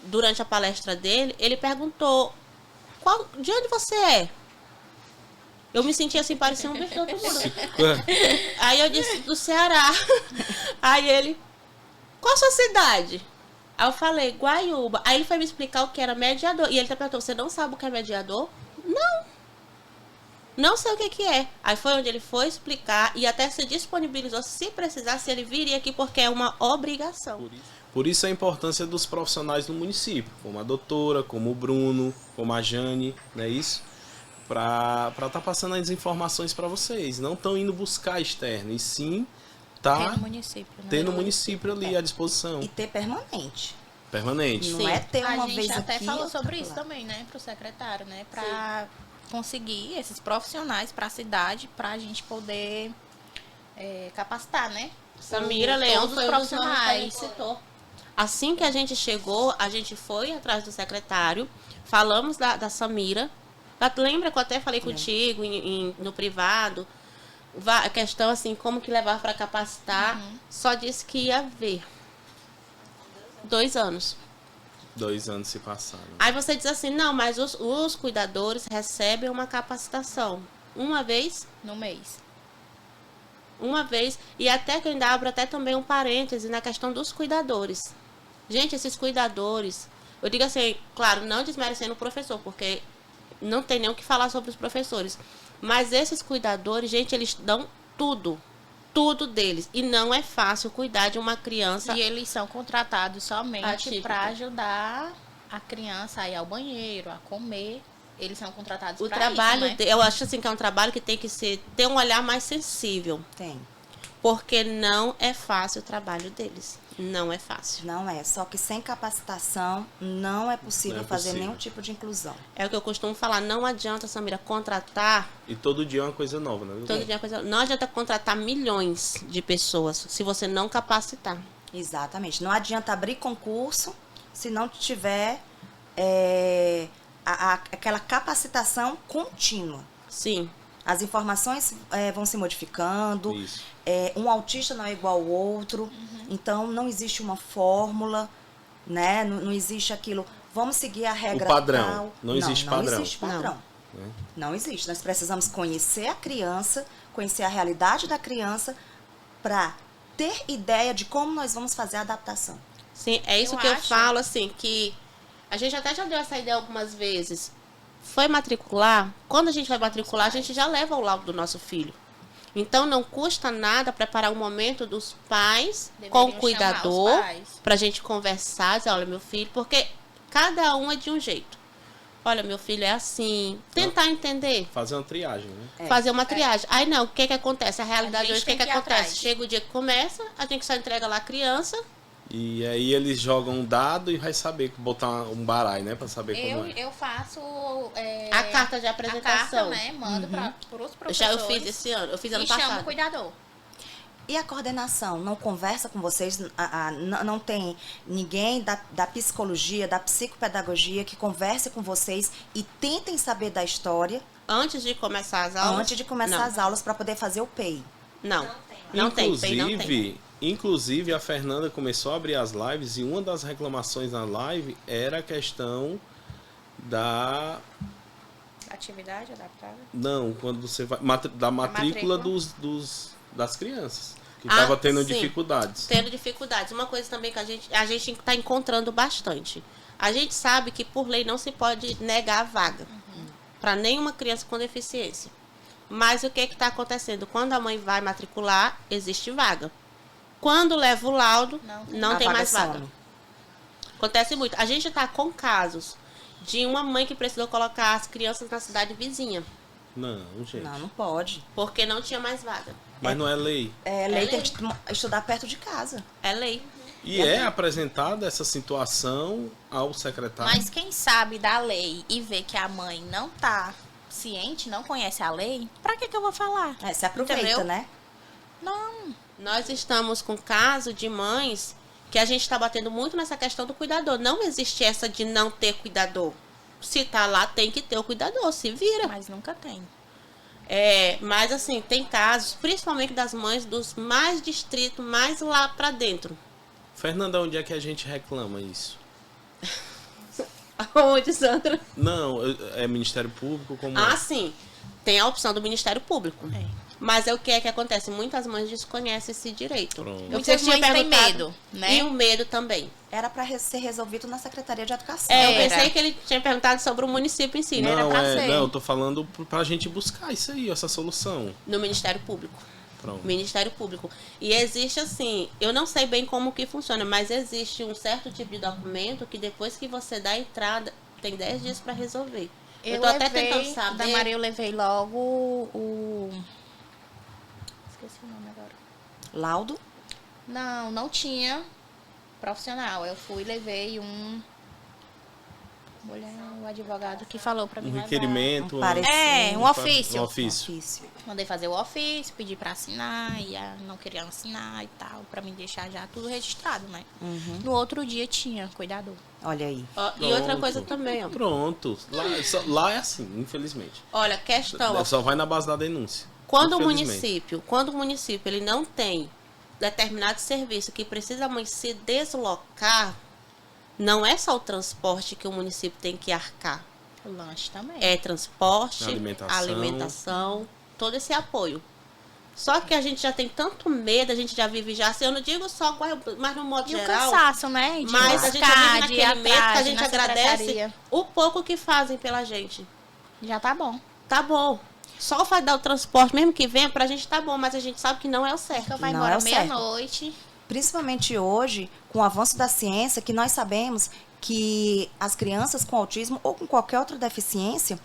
Durante a palestra dele, ele perguntou, de onde você é? Eu me senti assim, parecia um bicho do outro mundo. Aí eu disse, do Ceará. Aí ele, qual a sua cidade? Aí eu falei, Guaiúba. Aí ele foi me explicar o que era mediador. E ele até perguntou, você não sabe o que é mediador? Não sei o que é. Aí foi onde ele foi explicar e até se disponibilizou, se precisasse, ele viria aqui porque é uma obrigação. Por isso a importância dos profissionais no município, como a doutora, como o Bruno, como a Jane, não é isso? Para estar passando as informações para vocês. Não estão indo buscar externo, e sim Tem tá no município, né? tendo o município ali à disposição. E ter permanente. Permanente. Não Sim. é ter A uma gente vez até aqui, falou outra sobre lá. isso também, né, pro secretário, né, para conseguir esses profissionais para a cidade, para a gente poder capacitar, né? Samira Todos Leão os foi profissionais. citou. Assim que a gente chegou, a gente foi atrás do secretário, falamos da Samira. Lembra que eu até falei contigo no privado? A questão assim, como que levar para capacitar, só disse que ia ver. 2 anos. 2 anos se passaram. Aí você diz assim, não, mas os cuidadores recebem uma capacitação. Uma vez, e até que eu ainda abro até também um parêntese na questão dos cuidadores. Gente, esses cuidadores, eu digo assim, claro, não desmerecendo o professor, porque não tem nem o que falar sobre os professores. Mas esses cuidadores, gente, eles dão tudo deles. E não é fácil cuidar de uma criança. E eles são contratados somente Atípica. para ajudar a criança a ir ao banheiro, a comer. Eles são contratados O para trabalho, isso, né? eu acho assim que é um trabalho que tem que ter um olhar mais sensível. Tem. Porque não é fácil o trabalho deles. Não é fácil. Não é. Só que sem capacitação não é possível Não é fazer possível. nenhum tipo de inclusão. É o que eu costumo falar. Não adianta, Samira, contratar. E todo dia é uma coisa nova, né? Todo dia é coisa. Não adianta contratar milhões de pessoas se você não capacitar. Exatamente. Não adianta abrir concurso se não tiver aquela capacitação contínua. Sim. As informações vão se modificando. Isso. Um autista não é igual ao outro. Então, não existe uma fórmula, né? Não existe aquilo. Vamos seguir a regra padrão. tal. Não existe padrão. Não existe padrão. Não existe. Nós precisamos conhecer a criança, conhecer a realidade da criança para ter ideia de como nós vamos fazer a adaptação. Sim, é isso Eu que eu acho. falo, assim, que a gente até já deu essa ideia algumas vezes. Foi matricular, quando a gente vai matricular, a gente já leva o laudo do nosso filho. Então, não custa nada preparar um momento dos pais Deveriam com o chamar cuidador os pais. para a gente conversar, dizer, olha, meu filho, porque cada um é de um jeito. Olha, meu filho é assim. Tentar entender. Fazer uma triagem, né? Fazer uma triagem. Aí não, o que que acontece? A realidade gente hoje, o que tem que que ir acontece? atrás. Chega o dia que começa, a gente só entrega lá a criança. E aí eles jogam um dado e vai saber, botar um baralho, né? Pra saber como é. Eu faço A carta de a apresentação. carta, né? Mando para os professores. Já eu fiz esse ano, eu fiz ano e chamo o passado. cuidador. E a coordenação não conversa com vocês? Não tem ninguém da psicologia, da psicopedagogia que converse com vocês e tentem saber da história Antes de começar as aulas. antes de começar não. as aulas para poder fazer o PEI? Não. Não tem, PEI não tem. Inclusive, a Fernanda começou a abrir as lives e uma das reclamações na live era a questão da... Atividade adaptada. Não, quando você vai... Da matrícula matrícula. das crianças. Que Ah, estava tendo sim. dificuldades. Tendo dificuldades. Uma coisa também que a gente está encontrando bastante. A gente sabe que por lei não se pode negar a vaga para nenhuma criança com deficiência. Mas o que está acontecendo? Quando a mãe vai matricular, existe vaga. Quando leva o laudo, não A tem vaga mais vaga. some. Acontece muito. A gente está com casos de uma mãe que precisou colocar as crianças na cidade vizinha, Não, gente. Não pode. porque não tinha mais vaga. Mas não é lei. É lei, tem lei. que estudar perto de casa. É lei. E é apresentada essa situação ao secretário. Mas quem sabe da lei e vê que a mãe não tá ciente, não conhece a lei, pra que eu vou falar? Se aproveita, Entendeu? né? Não. Nós estamos com caso de mães que a gente está batendo muito nessa questão do cuidador. Não existe essa de não ter cuidador. Se tá lá, tem que ter o cuidador, se vira. Mas nunca tem. Mas assim, tem casos, principalmente das mães dos mais distritos, mais lá para dentro. Fernanda, onde é que a gente reclama isso? Aonde, Sandra? Não, é Ministério Público? Como Ah, é? sim. Tem a opção do Ministério Público. Mas é o que é que acontece? Muitas mães desconhecem esse direito. Pronto. Muitas tinha mães têm perguntado- medo, né? E o medo também. Era para ser resolvido na Secretaria de Educação. Eu Era. pensei que ele tinha perguntado sobre o município em si, né? Era Não, pra ser. não, eu tô falando pra gente buscar isso aí, essa solução. No Ministério Público. Pronto. Ministério Público. E existe assim, eu não sei bem como que funciona, mas existe um certo tipo de documento que depois que você dá a entrada, tem 10 dias para resolver. Eu tô até tentando Da saber. Maria eu levei logo o... Esqueci o nome agora. Laudo? Não tinha profissional. Eu fui e levei o advogado que falou pra mim Um levar. requerimento. Um parecer. Um ofício. Um ofício. Ofício. Mandei fazer o ofício, pedi pra assinar, e não queria assinar e tal, pra me deixar já tudo registrado, né? No outro dia tinha cuidador. Olha aí. Ó, e outra Pronto. coisa também, ó. Pronto. Lá é assim, infelizmente. Olha, questão, ó, Só vai na base da denúncia. quando o Infelizmente. município ele não tem determinado serviço que precisa a mãe se deslocar, não é só o transporte que o município tem que arcar. O lanche também. É transporte, Alimentação. alimentação, todo esse apoio. Só que a gente já tem tanto medo, a gente já vive já, assim, eu não digo só, mas no modo E o geral, cansaço, né? De mas a gente já buscar, vive de ir naquele medo que a atrás, gente na agradece secretaria. o pouco que fazem pela gente. Já tá bom. Tá bom. Só o fato de dar o transporte, mesmo que venha, pra gente tá bom, mas a gente sabe que não é o certo. Então vai Não embora é o certo. meia-noite. Principalmente hoje, com o avanço da ciência, que nós sabemos que as crianças com autismo ou com qualquer outra deficiência,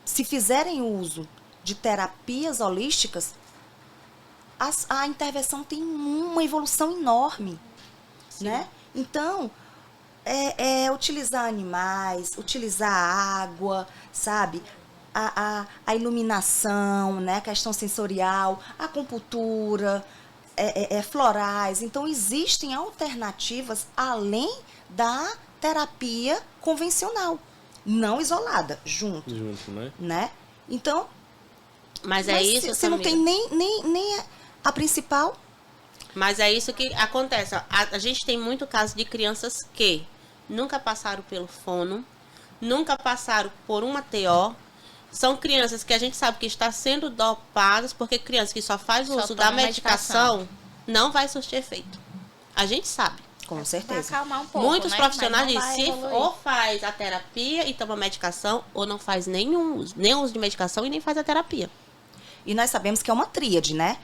se fizerem uso de terapias holísticas, a intervenção tem uma evolução enorme, né? Então, utilizar animais, utilizar água, sabe? A iluminação, né? A questão sensorial, a acupuntura, florais. Então, existem alternativas além da terapia convencional, não isolada, junto, né? Então, Mas é isso, se não tem nem a principal. Mas é isso que acontece. Ó. A gente tem muito caso de crianças que nunca passaram pelo fono, nunca passaram por uma TO. São crianças que a gente sabe que está sendo dopadas, porque criança que só faz Só uso da toma medicação não vai surtir efeito. A gente sabe. Com Vai certeza. acalmar um pouco, Muitos né? profissionais Mas não dizem, vai se evoluir. ou faz a terapia e toma medicação, ou não faz nenhum uso, nem uso de medicação e nem faz a terapia. E nós sabemos que é uma tríade, né?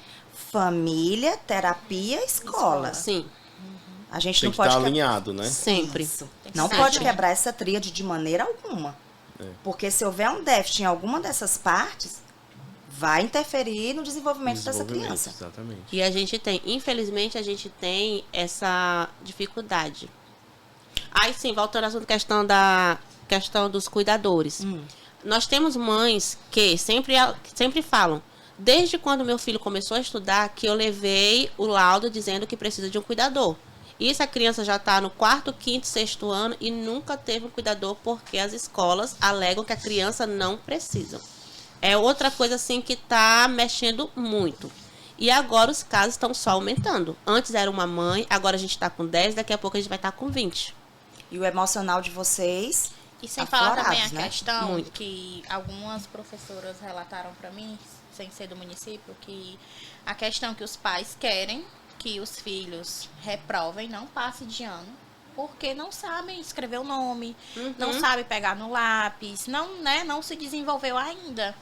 Família, terapia, escola. Sim, A gente Tem não que pode estar que- alinhado, né? sempre. Isso. Tem que Não ser pode junto. quebrar essa tríade de maneira alguma. Porque se houver um déficit em alguma dessas partes, vai interferir no desenvolvimento dessa Desenvolvimento, criança. exatamente. E a gente tem, infelizmente, a gente tem essa dificuldade. Aí sim, voltando à sua questão dos cuidadores. Nós temos mães que sempre falam, desde quando meu filho começou a estudar, que eu levei o laudo dizendo que precisa de um cuidador. Isso a criança já está no 4º, 5º, 6º ano e nunca teve um cuidador porque as escolas alegam que a criança não precisa. É outra coisa assim que está mexendo muito. E agora os casos estão só aumentando. Antes era uma mãe, agora a gente está com 10, daqui a pouco a gente vai estar com 20. E o emocional de vocês. E sem falar também a aflorados, né? questão Muito. que algumas professoras relataram para mim, sem ser do município, que a questão que os pais querem que os filhos reprovem, não passem de ano, porque não sabem escrever o nome, não sabem pegar no lápis, não se desenvolveu ainda.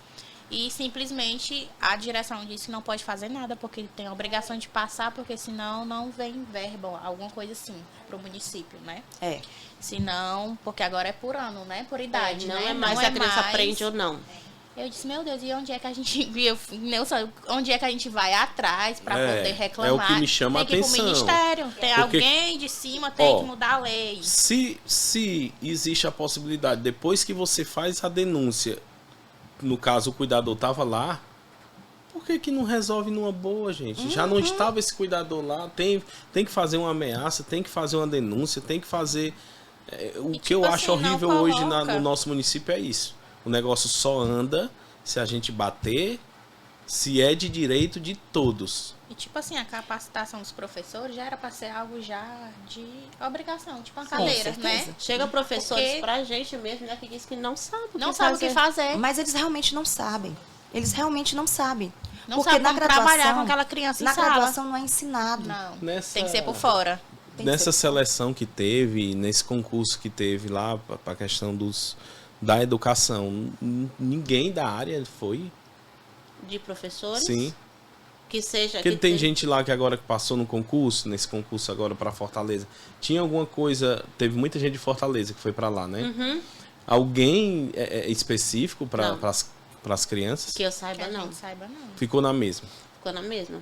E simplesmente a direção disse que não pode fazer nada, porque tem a obrigação de passar, porque senão não vem verba, alguma coisa assim, para o município, né? É. Senão, porque agora é por ano, né? Por idade, não né? é mais se a criança aprende ou não. Eu disse, meu Deus, e onde é que a gente onde é que a gente vai atrás para poder reclamar? é o que me chama a tem que ir pro atenção. ministério, tem Porque- alguém de cima, tem que mudar a lei. Se existe a possibilidade, depois que você faz a denúncia, no caso o cuidador estava lá, por que não resolve numa boa, gente? Já não estava esse cuidador lá, tem que fazer uma ameaça, tem que fazer uma denúncia, tem que fazer... o E, que eu tipo acho assim, não horrível hoje coloca. no nosso município é isso. O negócio só anda se a gente bater, se é de direito de todos. E tipo assim, a capacitação dos professores já era para ser algo já de obrigação, tipo uma cadeira, certeza. né? Chega professores Porque- pra gente mesmo, né, que diz que não sabe o Não que sabe o que fazer. Mas eles realmente não sabem. Eles realmente não sabem. Não Porque sabe na como graduação, trabalhar com aquela criança em na sala. graduação não é ensinado. Não, Nessa- tem que ser por fora. Tem que Nessa ser. seleção que teve, nesse concurso que teve lá, para a questão da educação, ninguém da área foi. De professores. Sim. Que seja. Porque que tem gente lá que agora que passou no concurso, nesse concurso agora para Fortaleza. Tinha alguma coisa. Teve muita gente de Fortaleza que foi para lá, né? Uhum. Alguém específico Não. para as crianças? Que eu Que saiba, a não. gente saiba, não. Ficou na mesma. Ficou na mesma.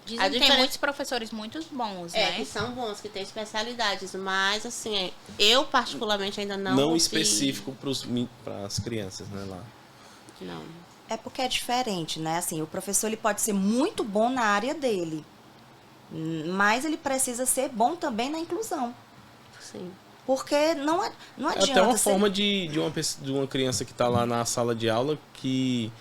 Dizem A que tem diferença- muitos professores muito bons, É, né? que são bons, que têm especialidades, mas assim, eu particularmente ainda não. Não ouvi- específico para as crianças, né? Lá. Não. É porque é diferente, né? Assim, o professor ele pode ser muito bom na área dele, mas ele precisa ser bom também na inclusão. Sim. Porque não É adianta. até uma ser- forma de uma criança que está lá na sala de aula que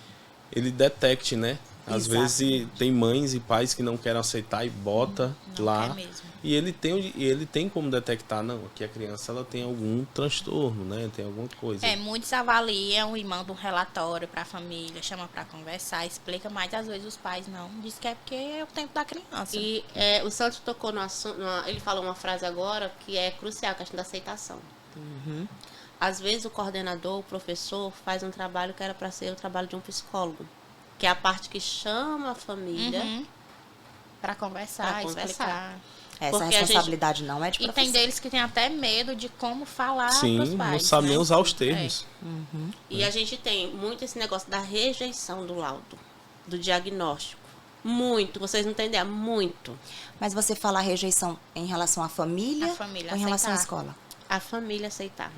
ele detecte, né? Às vezes Exatamente. tem mães e pais que não querem aceitar e bota Não lá. quer mesmo. E ele tem como detectar, não, que a criança ela tem algum transtorno, né? Tem alguma coisa. É, muitos avaliam e mandam um relatório para a família, chama para conversar, explica, mas às vezes os pais não. Diz que é porque é o tempo da criança. E o Santos tocou no assunto, ele falou uma frase agora que é crucial, a questão da aceitação. Às vezes o coordenador, o professor, faz um trabalho que era para ser o trabalho de um psicólogo, que é a parte que chama a família. Para conversar, Pra conversar. explicar. Essa porque a gente- responsabilidade não é de E professor. tem deles que tem até medo de como falar Sim, pros pais. não sabe nem né? usar os termos. E a gente tem muito esse negócio da rejeição do laudo, do diagnóstico. Muito, vocês não entendem, muito. Mas você fala rejeição em relação à família, A família ou em relação à aceitar. escola? A família aceitar.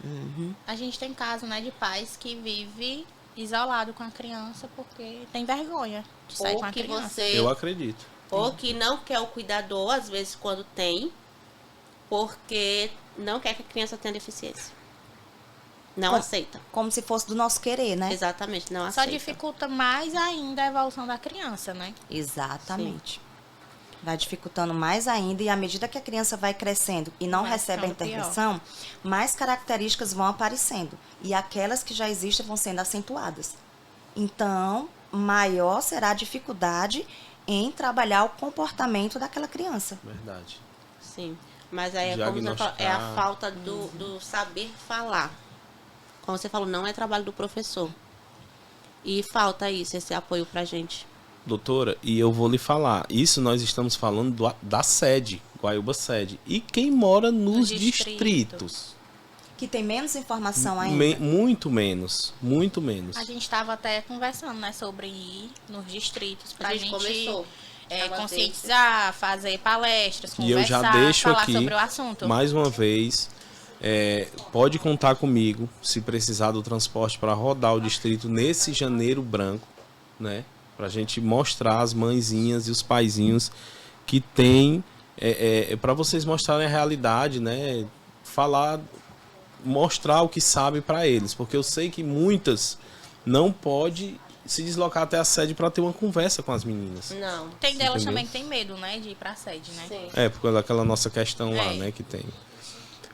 A gente tem caso, né, de pais que vivem isolado com a criança porque tem vergonha de sair com Ou a que criança. você. Eu acredito. Ou que não quer o cuidador, às vezes, quando tem, porque não quer que a criança tenha deficiência. Não Com- aceita. Como se fosse do nosso querer, né? Exatamente, não Só aceita. dificulta mais ainda a evolução da criança, né? Exatamente. Vai dificultando mais ainda, e à medida que a criança vai crescendo e não Vai recebe a ficando pior. intervenção, mais características vão aparecendo. E aquelas que já existem vão sendo acentuadas. Então, maior será a dificuldade em trabalhar o comportamento daquela criança. Verdade. Sim. Mas aí é, como você fala, é a Diagnosticar. falta do saber falar. Como você falou, não é trabalho do professor. E falta isso, esse apoio pra gente. doutora, e eu vou lhe falar, isso nós estamos falando da sede, Guaiúba sede. E quem mora nos distritos? Que tem menos informação ainda. Muito menos, muito menos. A gente estava até conversando, né, sobre ir nos distritos pra A gente começou. Conscientizar, fazer palestras, E eu já conversar, deixo falar aqui, sobre o assunto. mais uma vez, pode contar comigo se precisar do transporte para rodar o distrito nesse janeiro branco, né? Para a gente mostrar as mãezinhas e os paizinhos que tem, para vocês mostrarem a realidade, né? Mostrar o que sabe para eles, porque eu sei que muitas não pode se deslocar até a sede para ter uma conversa com as meninas. Não. Tem delas Entendeu? também que tem medo, né, de ir pra sede, né? Sim. Por aquela nossa questão lá, né, que tem.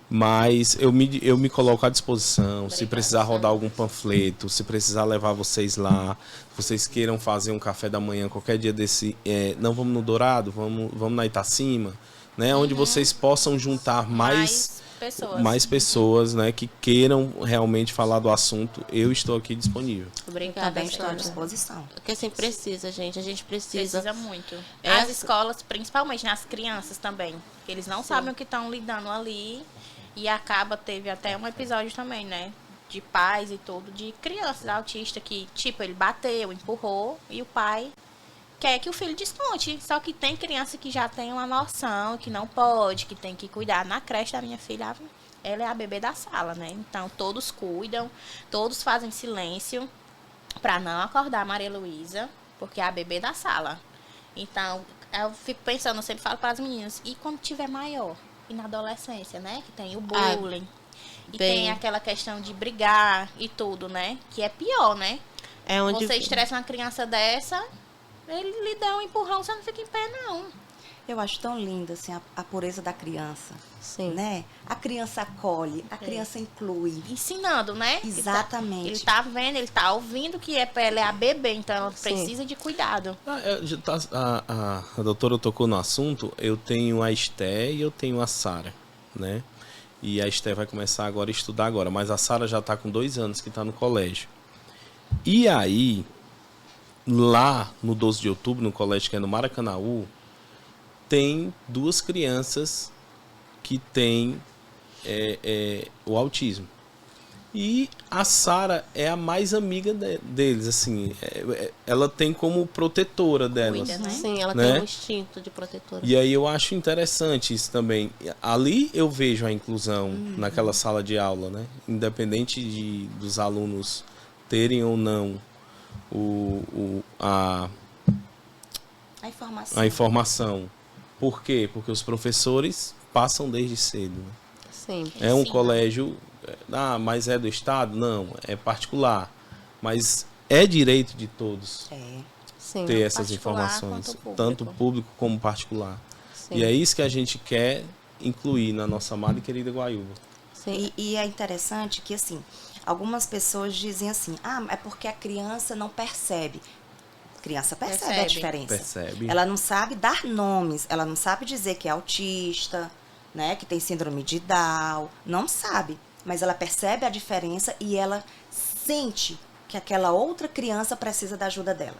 Mas eu me coloco à disposição, se precisar rodar algum panfleto, se precisar levar vocês lá, se vocês queiram fazer um café da manhã qualquer dia desse, não vamos no Dourado, vamos na Itacima, né, onde vocês possam juntar mais pessoas, né, que queiram realmente falar do assunto, eu estou aqui disponível. Obrigada, Também estou à senhora. disposição. Porque assim, precisa, gente. A gente precisa. Precisa muito. Essa- As escolas, principalmente nas crianças também, que eles não sabem o que estão lidando ali. E teve até um episódio também, né? De pais e tudo, de crianças autistas que, tipo, ele bateu, empurrou, e o pai quer que o filho desconte. Só que tem criança que já tem uma noção, que não pode, que tem que cuidar. Na creche da minha filha, ela é a bebê da sala, né? Então, todos cuidam, todos fazem silêncio pra não acordar a Maria Luísa, porque é a bebê da sala. Então, eu fico pensando, eu sempre falo para as meninas, e quando tiver maior? E na adolescência, né? Que tem o bullying. E tem aquela questão de brigar e tudo, né? Que é pior, né? É onde Você estressa uma criança dessa, ele lhe dá um empurrão, você não fica em pé, não. Eu acho tão linda assim, a pureza da criança, Sim. né? A criança acolhe, a criança inclui. Ensinando, né? Exatamente. Ele tá vendo, ele tá ouvindo que ela é a bebê, então ela precisa de cuidado. A doutora tocou no assunto, eu tenho a Esté e eu tenho a Sara, né? E a Esté vai começar agora a estudar agora, mas a Sara já está com 2 anos que está no colégio. E aí, lá no 12 de outubro, no colégio que é no Maracanaú, tem 2 crianças que têm o autismo. E a Sara é a mais amiga deles, assim, ela tem como protetora delas. Cuida, né? Sim, ela Né? tem um instinto de protetora. E aí eu acho interessante isso também. Ali eu vejo a inclusão naquela sala de aula, né? Independente dos alunos terem ou não a informação. Por quê? Porque os professores passam desde cedo. Né? Sim. É um Sim. colégio, mas é do Estado? Não, é particular. Mas é direito de todos Sim. ter essas particular informações, quanto público. tanto público como particular. Sim. E é isso que a gente quer incluir na nossa amada e querida Guaiúba. Sim. E é interessante que, assim, algumas pessoas dizem assim, é porque a criança não percebe. A criança percebe a diferença. Percebe. Ela não sabe dar nomes, ela não sabe dizer que é autista, né, que tem síndrome de Down, não sabe. Mas ela percebe a diferença e ela sente que aquela outra criança precisa da ajuda dela.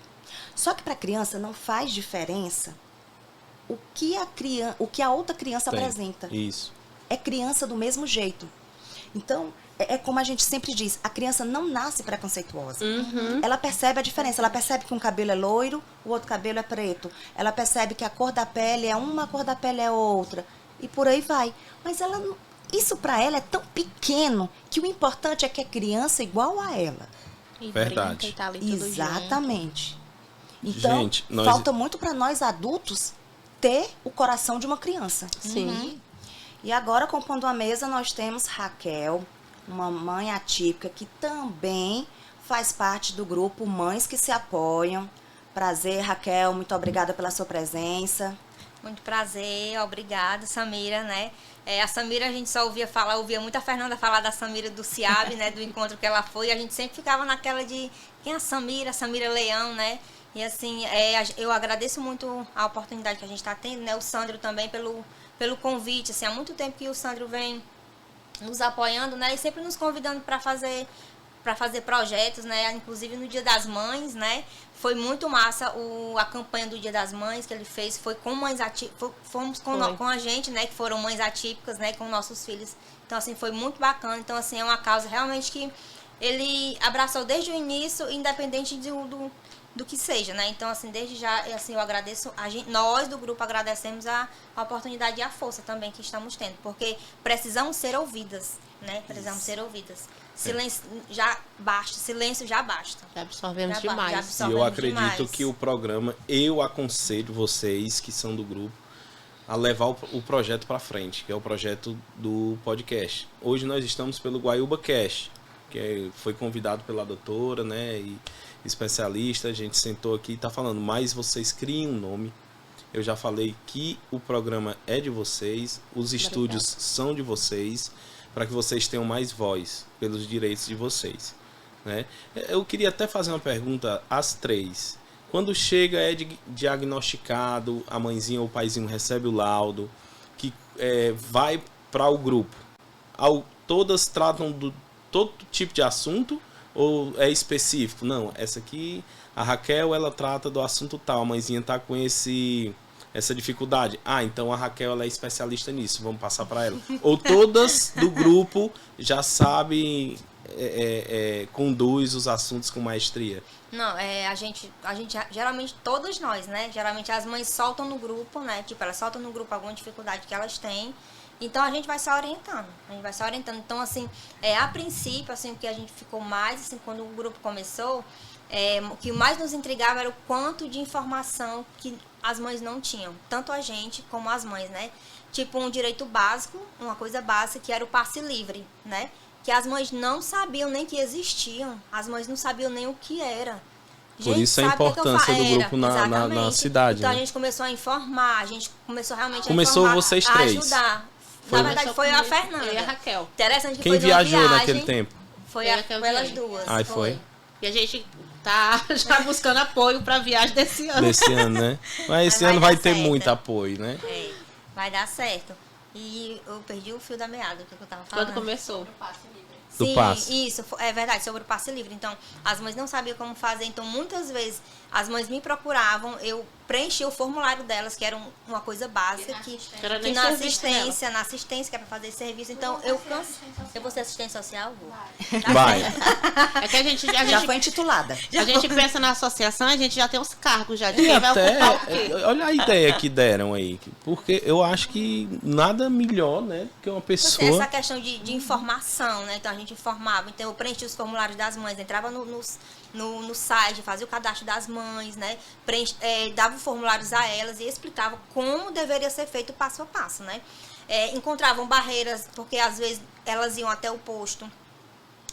Só que para a criança não faz diferença o que a outra criança apresenta. Isso. É criança do mesmo jeito. Então, é como a gente sempre diz, a criança não nasce preconceituosa. Ela percebe a diferença, ela percebe que um cabelo é loiro, o outro cabelo é preto. Ela percebe que a cor da pele é uma, a cor da pele é outra. E por aí vai. Mas isso para ela é tão pequeno que o importante é que a criança é igual a ela. E Verdade. brinca e tá ali tudo junto. Exatamente. Então, Gente, nós- falta muito para nós adultos ter o coração de uma criança. Sim. E agora, compondo a mesa, nós temos Raquel, uma mãe atípica que também faz parte do grupo Mães que se Apoiam. Prazer, Raquel, muito obrigada pela sua presença. Muito prazer, obrigada, Samira, né? A Samira a gente só ouvia muito a Fernanda falar da Samira do CIAB, né? Do encontro que ela foi, a gente sempre ficava naquela de quem é a Samira Leão, né? E assim, eu agradeço muito a oportunidade que a gente está tendo, né? O Sandro também pelo convite, assim, há muito tempo que o Sandro vem nos apoiando, né? E sempre nos convidando para para fazer projetos, né? Inclusive no Dia das Mães, né? Foi muito massa a campanha do Dia das Mães que ele fez, foi com mães atípicas, fomos com a gente, né? Que foram mães atípicas, né? Com nossos filhos. Então, assim, foi muito bacana. Então, assim, é uma causa realmente que ele abraçou desde o início, independente do que seja, né? Então, assim, desde já, assim, eu agradeço, nós do grupo agradecemos a oportunidade e a força também que estamos tendo, porque precisamos ser ouvidas, né? Precisamos ser ouvidas. Silêncio já basta. Já absorvemos demais. E eu acredito que o programa, eu aconselho vocês que são do grupo a levar o projeto para frente, que é o projeto do podcast. Hoje nós estamos pelo Guaiúba Cast, que foi convidado pela doutora, né, e especialista, a gente sentou aqui e está falando, mas vocês criem um nome. Eu já falei que o programa é de vocês, os estúdios são de vocês, para que vocês tenham mais voz pelos direitos de vocês, né? Eu queria até fazer uma pergunta às três. Quando chega, é diagnosticado, a mãezinha ou o paizinho recebe o laudo, que vai para o grupo. Todas tratam do todo tipo de assunto ou é específico? Não, essa aqui, a Raquel, ela trata do assunto tal, a mãezinha tá com essa dificuldade. Ah, então a Raquel ela é especialista nisso, vamos passar para ela. Ou todas do grupo já sabem, conduz os assuntos com maestria? Não, a gente, geralmente, todas nós, né? Geralmente as mães soltam no grupo, né? Tipo, elas soltam no grupo alguma dificuldade que elas têm. Então, a gente vai se orientando. Então, assim, a princípio, assim, o que a gente ficou mais, assim, quando o grupo começou, o que mais nos intrigava era o quanto de informação que as mães não tinham. Tanto a gente como as mães, né? Tipo, um direito básico, uma coisa básica, que era o passe livre, né? Que as mães não sabiam nem que existiam. As mães não sabiam nem o que era. Por isso a importância do grupo na cidade. Então, né? A gente começou a informar, a gente começou realmente Começou a informar, vocês três. a ajudar. Na verdade, foi a Fernanda. Eu e a Raquel. Interessante que Quem foi viajou viagem, naquele tempo? Foi elas duas. Ah, foi? E a gente tá já buscando apoio para a viagem desse ano. Desse ano, né? Mas esse ano vai ter muito apoio, né? Vai dar certo. E eu perdi o fio da meada, o que eu tava falando. Quando começou. Do Sim, passe. isso, é verdade, sobre o passe livre. Então, as mães não sabiam como fazer, então muitas vezes as mães me procuravam, eu preenchi o formulário delas, que era uma coisa básica, que na assistência, que é para fazer serviço. Então, eu vou ser assistente social? Vou. Vai. É que a gente Já foi intitulada. A gente pensa na associação, a gente já tem os cargos já de E quem vai até, ocupar o quê. olha a ideia que deram aí, porque eu acho que nada melhor, né, que uma pessoa... Essa questão de informação, né? Então a gente informava, então eu preenchia os formulários das mães, entrava no site, fazia o cadastro das mães, né? Dava formulários a elas e explicava como deveria ser feito passo a passo, né? Encontravam barreiras, porque às vezes elas iam até o posto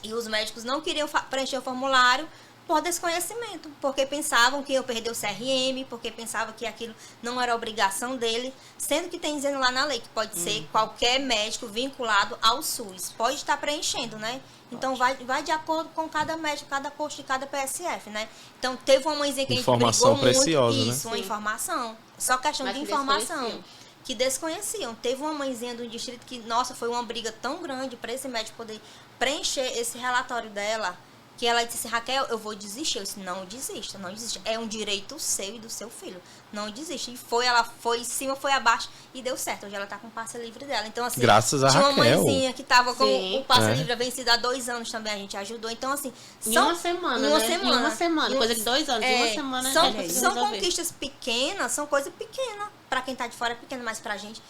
e os médicos não queriam preencher o formulário por desconhecimento, porque pensavam que eu perder o CRM, porque pensavam que aquilo não era obrigação dele, sendo que tem dizendo lá na lei que pode ser qualquer médico vinculado ao SUS, pode estar preenchendo, né? Então vai de acordo com cada médico, cada posto de cada PSF, né? Então teve uma mãezinha que a gente Informação brigou preciosa, muito, né? isso, uma informação, só questão de informação. Que desconheciam. Teve uma mãezinha do distrito que, nossa, foi uma briga tão grande para esse médico poder preencher esse relatório dela, que ela disse, Raquel, eu vou desistir. Eu disse, não desista. É um direito seu e do seu filho. Não desiste. E ela foi em cima, foi abaixo e deu certo. Hoje ela tá com o passe livre dela. Então, assim, graças a tinha uma Raquel. mãezinha que tava com Sim. o passe livre vencido há 2 anos também, a gente ajudou. Então, assim, Em uma semana, coisa de 2 anos, em uma semana são, a gente são resolver. conquistas pequenas, são coisas pequenas. Pra quem tá de fora é pequeno, mas pra gente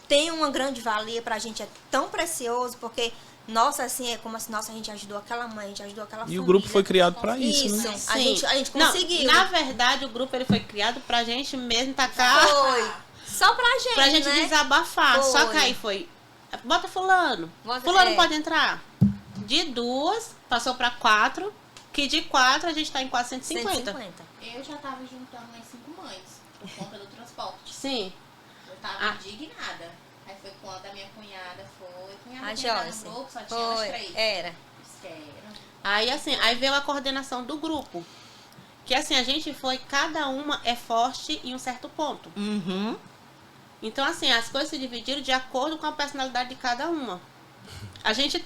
tem uma grande valia, pra gente é tão precioso, porque nossa, assim, é como assim, nossa, a gente ajudou aquela mãe, a gente ajudou aquela família. E o grupo foi criado para isso, né? A gente conseguiu. Não, na verdade, o grupo ele foi criado pra gente mesmo tacar. Foi. Só pra gente, Pra gente né? desabafar. Foi. Só que aí foi. Bota fulano. Fulano pode entrar. De 2, passou pra 4. Que de 4 a gente tá em 450. 150. Eu já tava juntando as 5 mães por conta do transporte. Sim. Eu tava indignada. Aí foi quando a minha cunhada foi. A tinha entrado Joyce. no grupo, só tinha as 3. Era. Aí assim, aí veio a coordenação do grupo. Que assim, a gente foi, cada uma é forte em um certo ponto. Uhum. Então assim, as coisas se dividiram de acordo com a personalidade de cada uma. A gente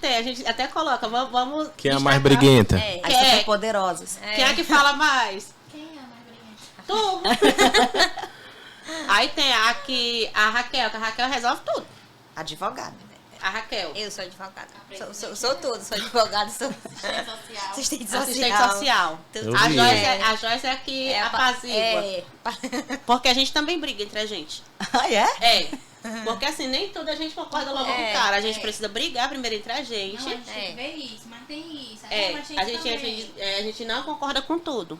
até coloca, vamos... Quem é a mais briguenta? As superpoderosas. Quem é que fala mais? Quem é a mais briguenta? Tu. Aí tem aqui a Raquel, que a Raquel resolve tudo. Advogada. A Raquel. Eu sou advogada. Sou tudo, sou advogada, sou assistente social. Assistente social. Eu A vi. Joyce é que apazigua. Porque a gente também briga entre a gente. Ah, é? É. Porque assim, nem tudo a gente concorda logo com o cara. A gente precisa brigar primeiro entre a gente. Não, a gente tem que ver isso, mas tem isso. A gente não concorda com tudo.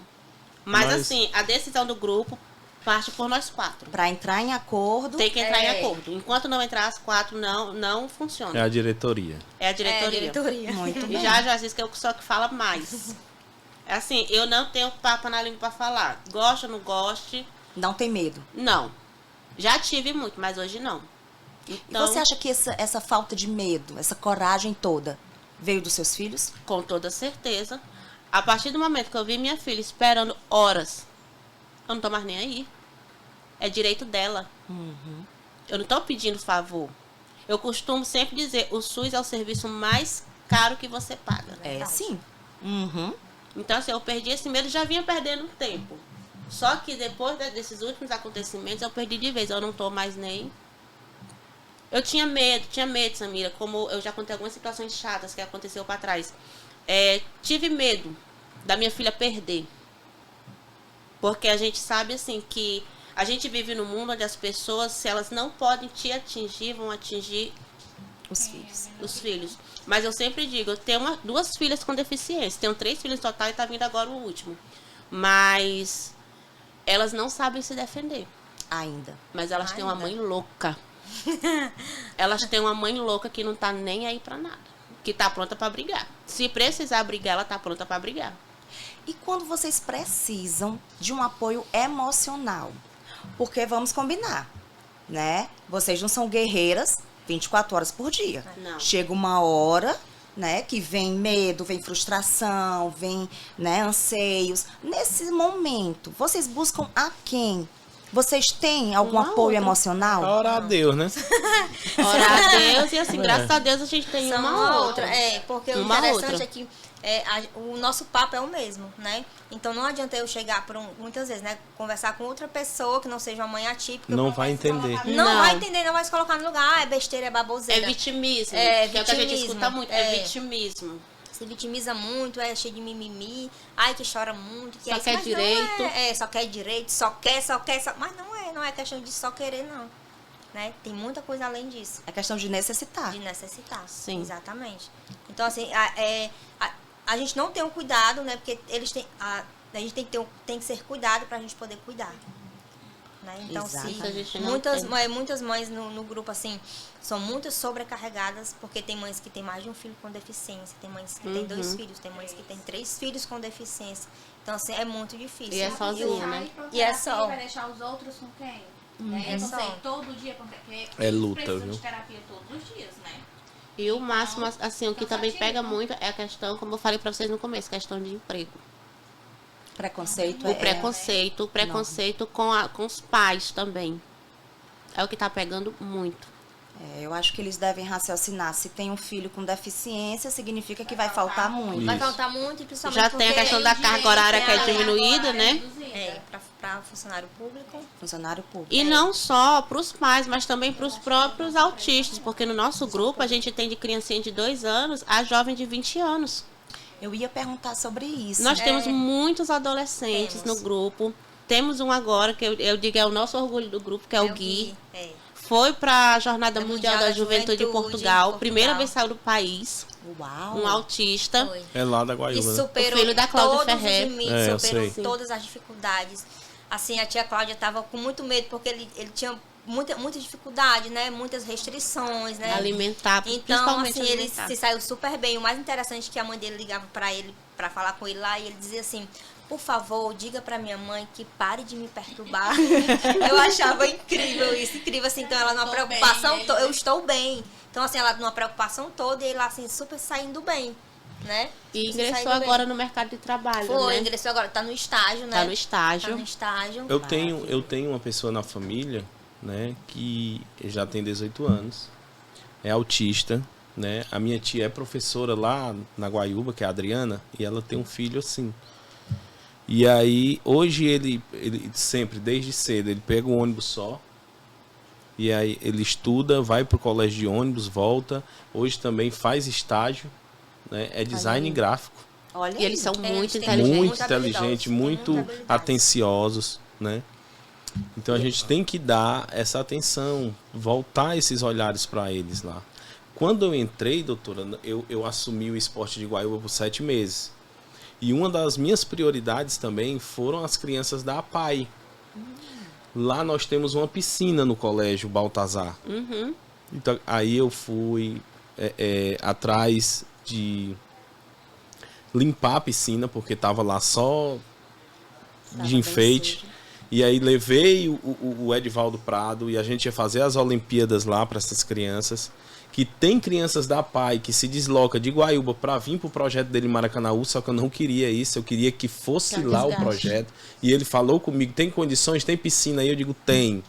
Mas assim, a decisão do grupo parte por nós 4. Para entrar em acordo. Tem que entrar em acordo. Enquanto não entrar as 4, não funciona. É a diretoria. É a diretoria. Muito E bem. já disse que eu sou que fala mais. É assim, eu não tenho papo na língua pra falar. Gosta ou não goste? Não tem medo. Não. Já tive muito, mas hoje não. Então, E você acha que essa falta de medo, essa coragem toda, veio dos seus filhos? com toda certeza, a partir do momento que eu vi minha filha esperando horas, eu não tô mais nem aí. É direito dela. Eu não tô pedindo favor. Eu costumo sempre dizer, o SUS é o serviço mais caro que você paga. É, sim. Uhum. Então, assim, eu perdi esse medo, já vinha perdendo tempo. Só que depois desses últimos acontecimentos, eu perdi de vez. Eu não tô mais nem... Eu tinha medo, Samira. Como eu já contei algumas situações chatas que aconteceu pra trás. Tive medo da minha filha perder. Porque a gente sabe, assim, que a gente vive num mundo onde as pessoas, se elas não podem te atingir, vão atingir Os filhos. os filhos. Mas eu sempre digo, eu tenho 2 filhas com deficiência. Tenho 3 filhos no total e tá vindo agora o último. Mas elas não sabem se defender. Ainda. Mas elas têm uma mãe louca. Elas têm uma mãe louca que não tá nem aí pra nada. Que tá pronta pra brigar. Se precisar brigar, ela tá pronta pra brigar. E quando vocês precisam de um apoio emocional? Porque vamos combinar, né? Vocês não são guerreiras 24 horas por dia. Não. Chega uma hora, né, que vem medo, vem frustração, vem, né, anseios. Nesse momento, vocês buscam a quem? Vocês têm algum Uma apoio outra. emocional? Orar a Deus, né? Orar a Deus e assim, graças a Deus a gente tem São uma outra. Porque o Uma interessante outra. é que o nosso papo é o mesmo, né? Então não adianta eu chegar muitas vezes, né? Conversar com outra pessoa que não seja uma mãe atípica. Não vai entender. Não vai entender, não vai se colocar no lugar. É besteira, é baboseira. É vitimismo. É que é o que a gente vitimismo. escuta muito. É vitimismo. Se vitimiza muito, é cheio de mimimi. Ai, que chora muito. Que Só isso, quer mas não direito. só quer direito, só quer. Mas não é questão de só querer, não. Né? Tem muita coisa além disso. É questão de necessitar. De necessitar. Sim. Exatamente. Então, assim, a gente não tem um cuidado, né? Porque eles têm. A gente tem que ser cuidado pra gente poder cuidar. Né? Então, Exatamente. A gente não muitas mães no grupo, assim, são muito sobrecarregadas, porque tem mães que têm mais de um filho com deficiência, tem mães que têm 2 filhos, tem mães que têm 3 filhos com deficiência. Então, assim, é muito difícil. E é sozinha, né? E é só. Vai deixar os outros com quem? É Não só. sei, todo dia, porque É luta, precisam viu? de terapia todos os dias, né? E o máximo, assim, o que também cansativo. pega muito é a questão, como eu falei pra vocês no começo, questão de emprego. Preconceito O preconceito com os pais também. É o que tá pegando muito. eu acho que eles devem raciocinar. Se tem um filho com deficiência, significa que vai faltar muito. Vai Isso. faltar muito, e principalmente Já tem a porque questão da carga horária que é diminuída, né? para funcionário público. Funcionário público. E não só para os pais, mas também para os próprios autistas, porque no nosso grupo a gente tem de criancinha de 2 anos a jovem de 20 anos. Eu ia perguntar sobre isso. Nós temos muitos adolescentes Temos. no grupo. Temos um agora, que eu digo é o nosso orgulho do grupo, que é o Gui. Foi para a Jornada Mundial da Juventude em Portugal. Primeira vez saiu do país. Uau. Um autista. Foi. É lá da E Guaiúba, né? superou O filho da Cláudia todos Ferrer. os limites, Eu superou sei. todas as dificuldades. Assim, a tia Cláudia estava com muito medo, porque ele tinha muita dificuldade, né? Muitas restrições, né? Alimentar, Então, principalmente assim, ele alimentar. se saiu super bem. O mais interessante é que a mãe dele ligava para ele, para falar com ele lá, e ele dizia assim: por favor, diga para minha mãe que pare de me perturbar. Eu achava incrível isso, incrível assim. Então, ela numa Estou preocupação, bem, eu estou bem. Então, assim, ela numa preocupação toda, e ele lá, assim, super saindo bem, né? E Super ingressou saindo bem. agora no mercado de trabalho, Foi, né? ingressou agora, tá no estágio, né? Tá no estágio. Tá no estágio. Eu tenho uma pessoa na família, né, que já tem 18 anos, é autista, né? A minha tia é professora lá na Guaiúba, que é a Adriana, e ela tem um filho assim. E aí, hoje ele sempre, desde cedo, ele pega um ônibus só, e aí ele estuda, vai pro colégio de ônibus, volta. Hoje também faz estágio, né? É design gráfico. Olha E eles são Eles muito têm inteligentes. Muito inteligente, muito habilidosos. atenciosos, né? Então a gente tem que dar essa atenção, voltar esses olhares para eles lá. Quando eu entrei, doutora, eu assumi o esporte de Guaiúba por 7 meses. E uma das minhas prioridades também foram as crianças da APAI. Lá nós temos uma piscina no colégio Baltazar. Uhum. Então, aí eu fui atrás de limpar a piscina, porque estava lá só Tava de bem enfeite. sujo. E aí levei o Edivaldo Prado e a gente ia fazer as Olimpíadas lá para essas crianças. Que tem crianças da PAI que se desloca de Guaiúba para vir para o projeto dele em Maracanaú, só que eu não queria isso, eu queria que fosse Que lá o desgaste. projeto. E ele falou comigo, tem condições, tem piscina aí? Eu digo, tem.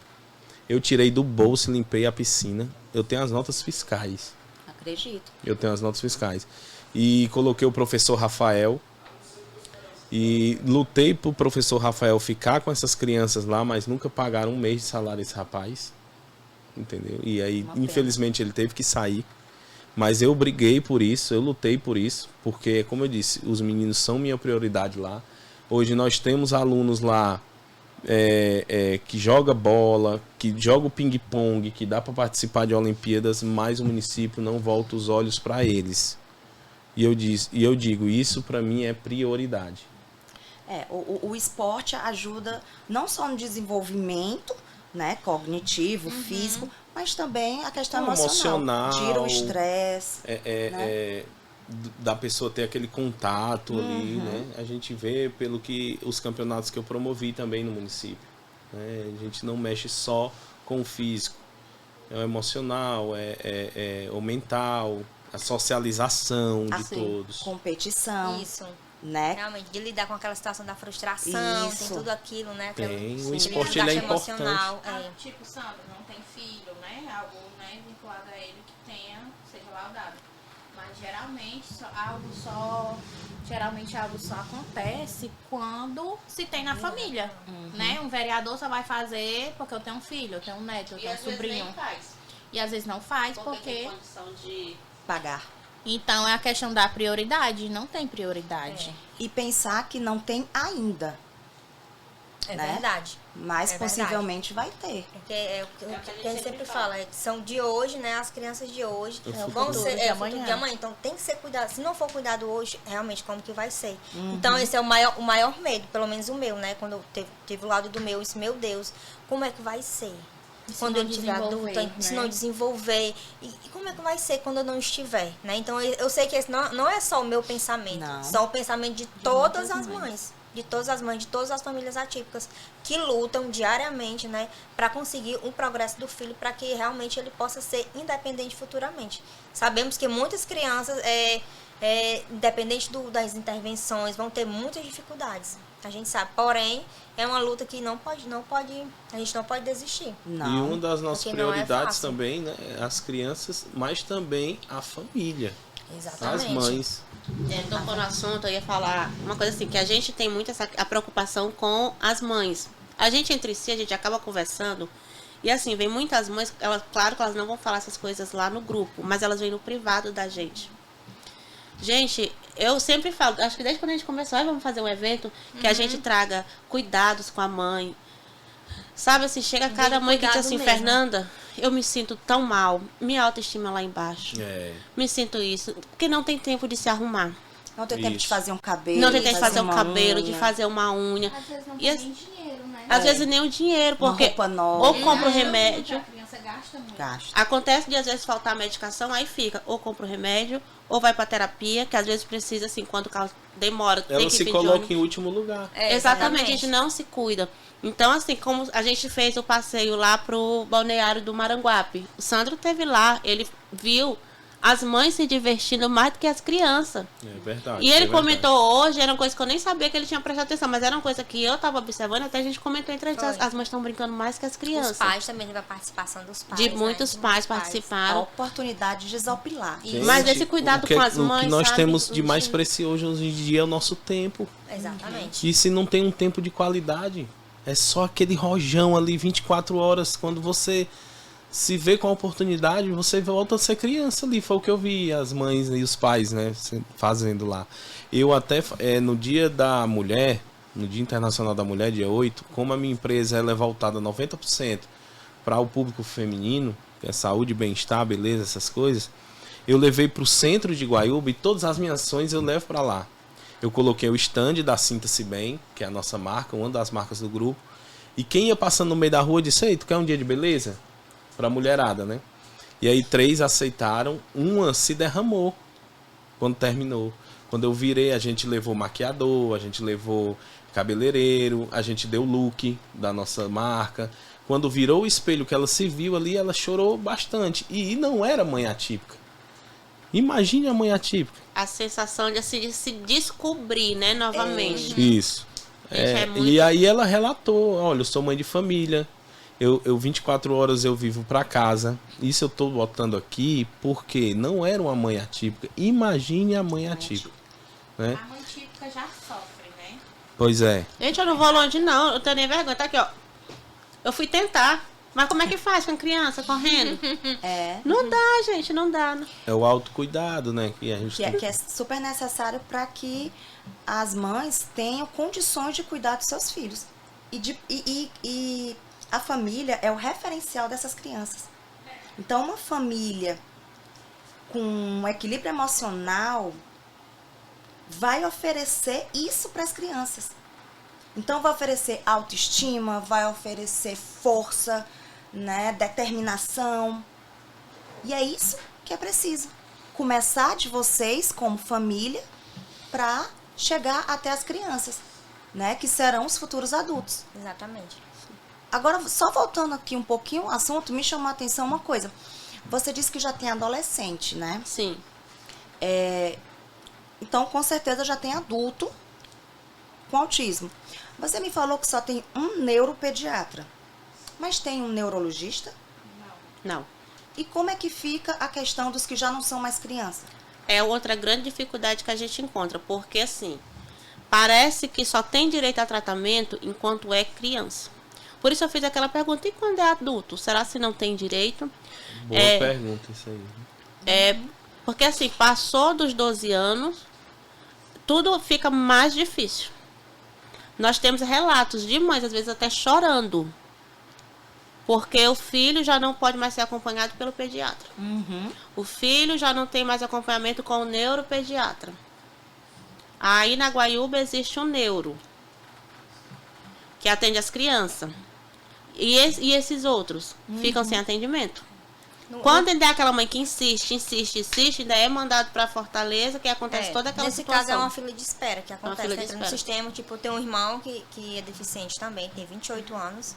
Eu tirei do bolso e limpei a piscina. Eu tenho as notas fiscais. Acredito. Eu tenho as notas fiscais. E coloquei o professor Rafael. E lutei pro professor Rafael ficar com essas crianças lá, mas nunca pagaram um mês de salário esse rapaz. Entendeu? E aí, Uma pena. infelizmente, ele teve que sair. Mas eu briguei por isso, eu lutei por isso. Porque, como eu disse, os meninos são minha prioridade lá. Hoje nós temos alunos lá que joga bola, que joga o ping-pong, que dá para participar de Olimpíadas, mas o município não volta os olhos para eles. E eu digo, isso para mim é prioridade. O esporte ajuda não só no desenvolvimento, né, cognitivo, físico, mas também a questão emocional. Tira o estresse. Da pessoa ter aquele contato ali, né? A gente vê pelo que os campeonatos que eu promovi também no município, né? A gente não mexe só com o físico, é o emocional, é o mental, a socialização de Assim, todos. Competição, Isso. né? Realmente, de lidar com aquela situação da frustração, Isso. tem tudo aquilo, né? Tem, Aquele o esporte ele é desgaste importante. emocional, Tipo, Sandra, não tem filho, né? Algo, né, vinculado a ele que tenha, seja laudado. Mas geralmente algo só acontece quando se tem na família, né? Um vereador só vai fazer porque eu tenho um filho, eu tenho um neto, eu tenho um sobrinho. E às vezes não faz porque... tem condição de... Pagar. Então é a questão da prioridade, não tem prioridade. E pensar que não tem ainda, É né? verdade. Mas É possivelmente vai ter. Porque é o que a gente sempre fala, são de hoje, né? As crianças de hoje vão futuro ser de o amanhã. futuro de amanhã. Então tem que ser cuidado. Se não for cuidado hoje, realmente como que vai ser? Então esse é o maior medo, pelo menos o meu, né? Quando eu teve o lado do meu, isso, meu Deus, como é que vai ser? E se Quando não eu tiver desenvolver, adulta, se né? não desenvolver. E como é que vai ser quando eu não estiver, né? Então eu sei que esse não é só o meu pensamento, Não. só o pensamento de todas as mães. De todas as mães, de todas as famílias atípicas que lutam diariamente, né, para conseguir um progresso do filho, para que realmente ele possa ser independente futuramente. Sabemos que muitas crianças, independente das intervenções, vão ter muitas dificuldades. A gente sabe, porém, é uma luta que a gente não pode desistir. Não. E uma das nossas Porque não é prioridades fácil. também, né? É as crianças, mas também a família. Exatamente. As mães. Tocou no assunto, eu ia falar uma coisa assim, que a gente tem muito a preocupação com as mães. A gente entre si, a gente acaba conversando, e assim, vem muitas mães, claro que elas não vão falar essas coisas lá no grupo, mas elas vêm no privado da gente. Gente, eu sempre falo, acho que desde quando a gente começou, vamos fazer um evento, que a gente traga cuidados com a mãe. Sabe assim, chega cada mãe que diz assim, cuidado mesmo. Fernanda, eu me sinto tão mal, minha autoestima lá embaixo. Me sinto isso, porque não tem tempo de se arrumar. Não tem tempo de Isso. fazer um cabelo. Não tem tempo de fazer um uma cabelo, de unha, fazer uma unha. Às vezes não E tem as- nem dinheiro, né? Às vezes nem o dinheiro, uma porque roupa nova. ou compra o remédio. A criança gasta muito. Gasta. Acontece de às vezes faltar medicação, aí fica, ou compra o remédio, ou vai pra terapia, que às vezes precisa, assim, quando o carro demora, tem Ela que se vir de coloca ônibus. em último lugar. Exatamente, a gente não se cuida. Então, assim, como a gente fez o passeio lá pro balneário do Maranguape, o Sandro teve lá, ele viu as mães se divertindo mais do que as crianças. É verdade. E ele é comentou hoje, era uma coisa que eu nem sabia que ele tinha prestado atenção, mas era uma coisa que eu tava observando, até a gente comentou entre eles, as mães estão brincando mais que as crianças. Os pais também teve a participação dos pais. De né? muitos pais A participaram. oportunidade de desopilar. Gente, Mas esse cuidado com as o mães, que nós sabe? temos de mais precioso hoje em dia é o nosso tempo. Exatamente. E se não tem um tempo de qualidade, é só aquele rojão ali 24 horas. Quando você se vê com a oportunidade, você volta a ser criança ali. Foi o que eu vi as mães e os pais, né, fazendo lá. Eu até, no Dia da Mulher, no Dia Internacional da Mulher, dia 8, como a minha empresa ela é voltada 90% para o público feminino, que é saúde, bem-estar, beleza, essas coisas, eu levei para o centro de Guaiúba e todas as minhas ações eu levo para lá. Eu coloquei o stand da Sinta-se Bem, que é a nossa marca, uma das marcas do grupo. E quem ia passando no meio da rua disse, ei, tu quer um dia de beleza? Pra mulherada, né? E aí 3 aceitaram, uma se derramou quando terminou. Quando eu virei, a gente levou maquiador, a gente levou cabeleireiro, a gente deu look da nossa marca. Quando virou o espelho que ela se viu ali, ela chorou bastante. E não era mãe atípica. Imagine a mãe atípica. A sensação de se descobrir, né, novamente. Isso. Gente, é muito- E aí ela relatou, olha, eu sou mãe de família, eu 24 horas eu vivo pra casa. Isso eu tô botando aqui porque não era uma mãe atípica. Imagine a mãe atípica. Né? A mãe típica já sofre, né? Pois é. Gente, eu não vou longe, não. Eu tenho nem vergonha. Tá aqui, ó. Eu fui tentar. Mas como é que faz com criança correndo? Não dá, gente, não dá. É o autocuidado, né? Que a gente tem Que é super necessário para que as mães tenham condições de cuidar dos seus filhos. E a família é o referencial dessas crianças. Então, uma família com um equilíbrio emocional vai oferecer isso para as crianças. Então, vai oferecer autoestima, vai oferecer força, né, determinação. E é isso que é preciso. Começar de vocês como família para chegar até as crianças, né, que serão os futuros adultos. Exatamente. Agora, só voltando aqui um pouquinho ao assunto, me chamou a atenção uma coisa. Você disse que já tem adolescente, né? Sim. Então, com certeza, já tem adulto com autismo. Você me falou que só tem um neuropediatra. Mas tem um neurologista? Não. E como é que fica a questão dos que já não são mais crianças? É outra grande dificuldade que a gente encontra. Porque, assim, parece que só tem direito a tratamento enquanto é criança. Por isso eu fiz aquela pergunta, e quando é adulto? Será se não tem direito? Boa pergunta isso aí. Porque assim, passou dos 12 anos, tudo fica mais difícil. Nós temos relatos de mães, às vezes até chorando, porque o filho já não pode mais ser acompanhado pelo pediatra. O filho já não tem mais acompanhamento com o neuropediatra. Aí na Guaiúba existe um neuro, que atende as crianças. E esses outros ficam sem atendimento. Quando ainda é aquela mãe que insiste, ainda é mandado para Fortaleza, que acontece toda aquela nesse situação. caso é uma fila de espera que acontece fila de dentro do espera. sistema. Tipo, tem um irmão que é deficiente também, tem 28 anos.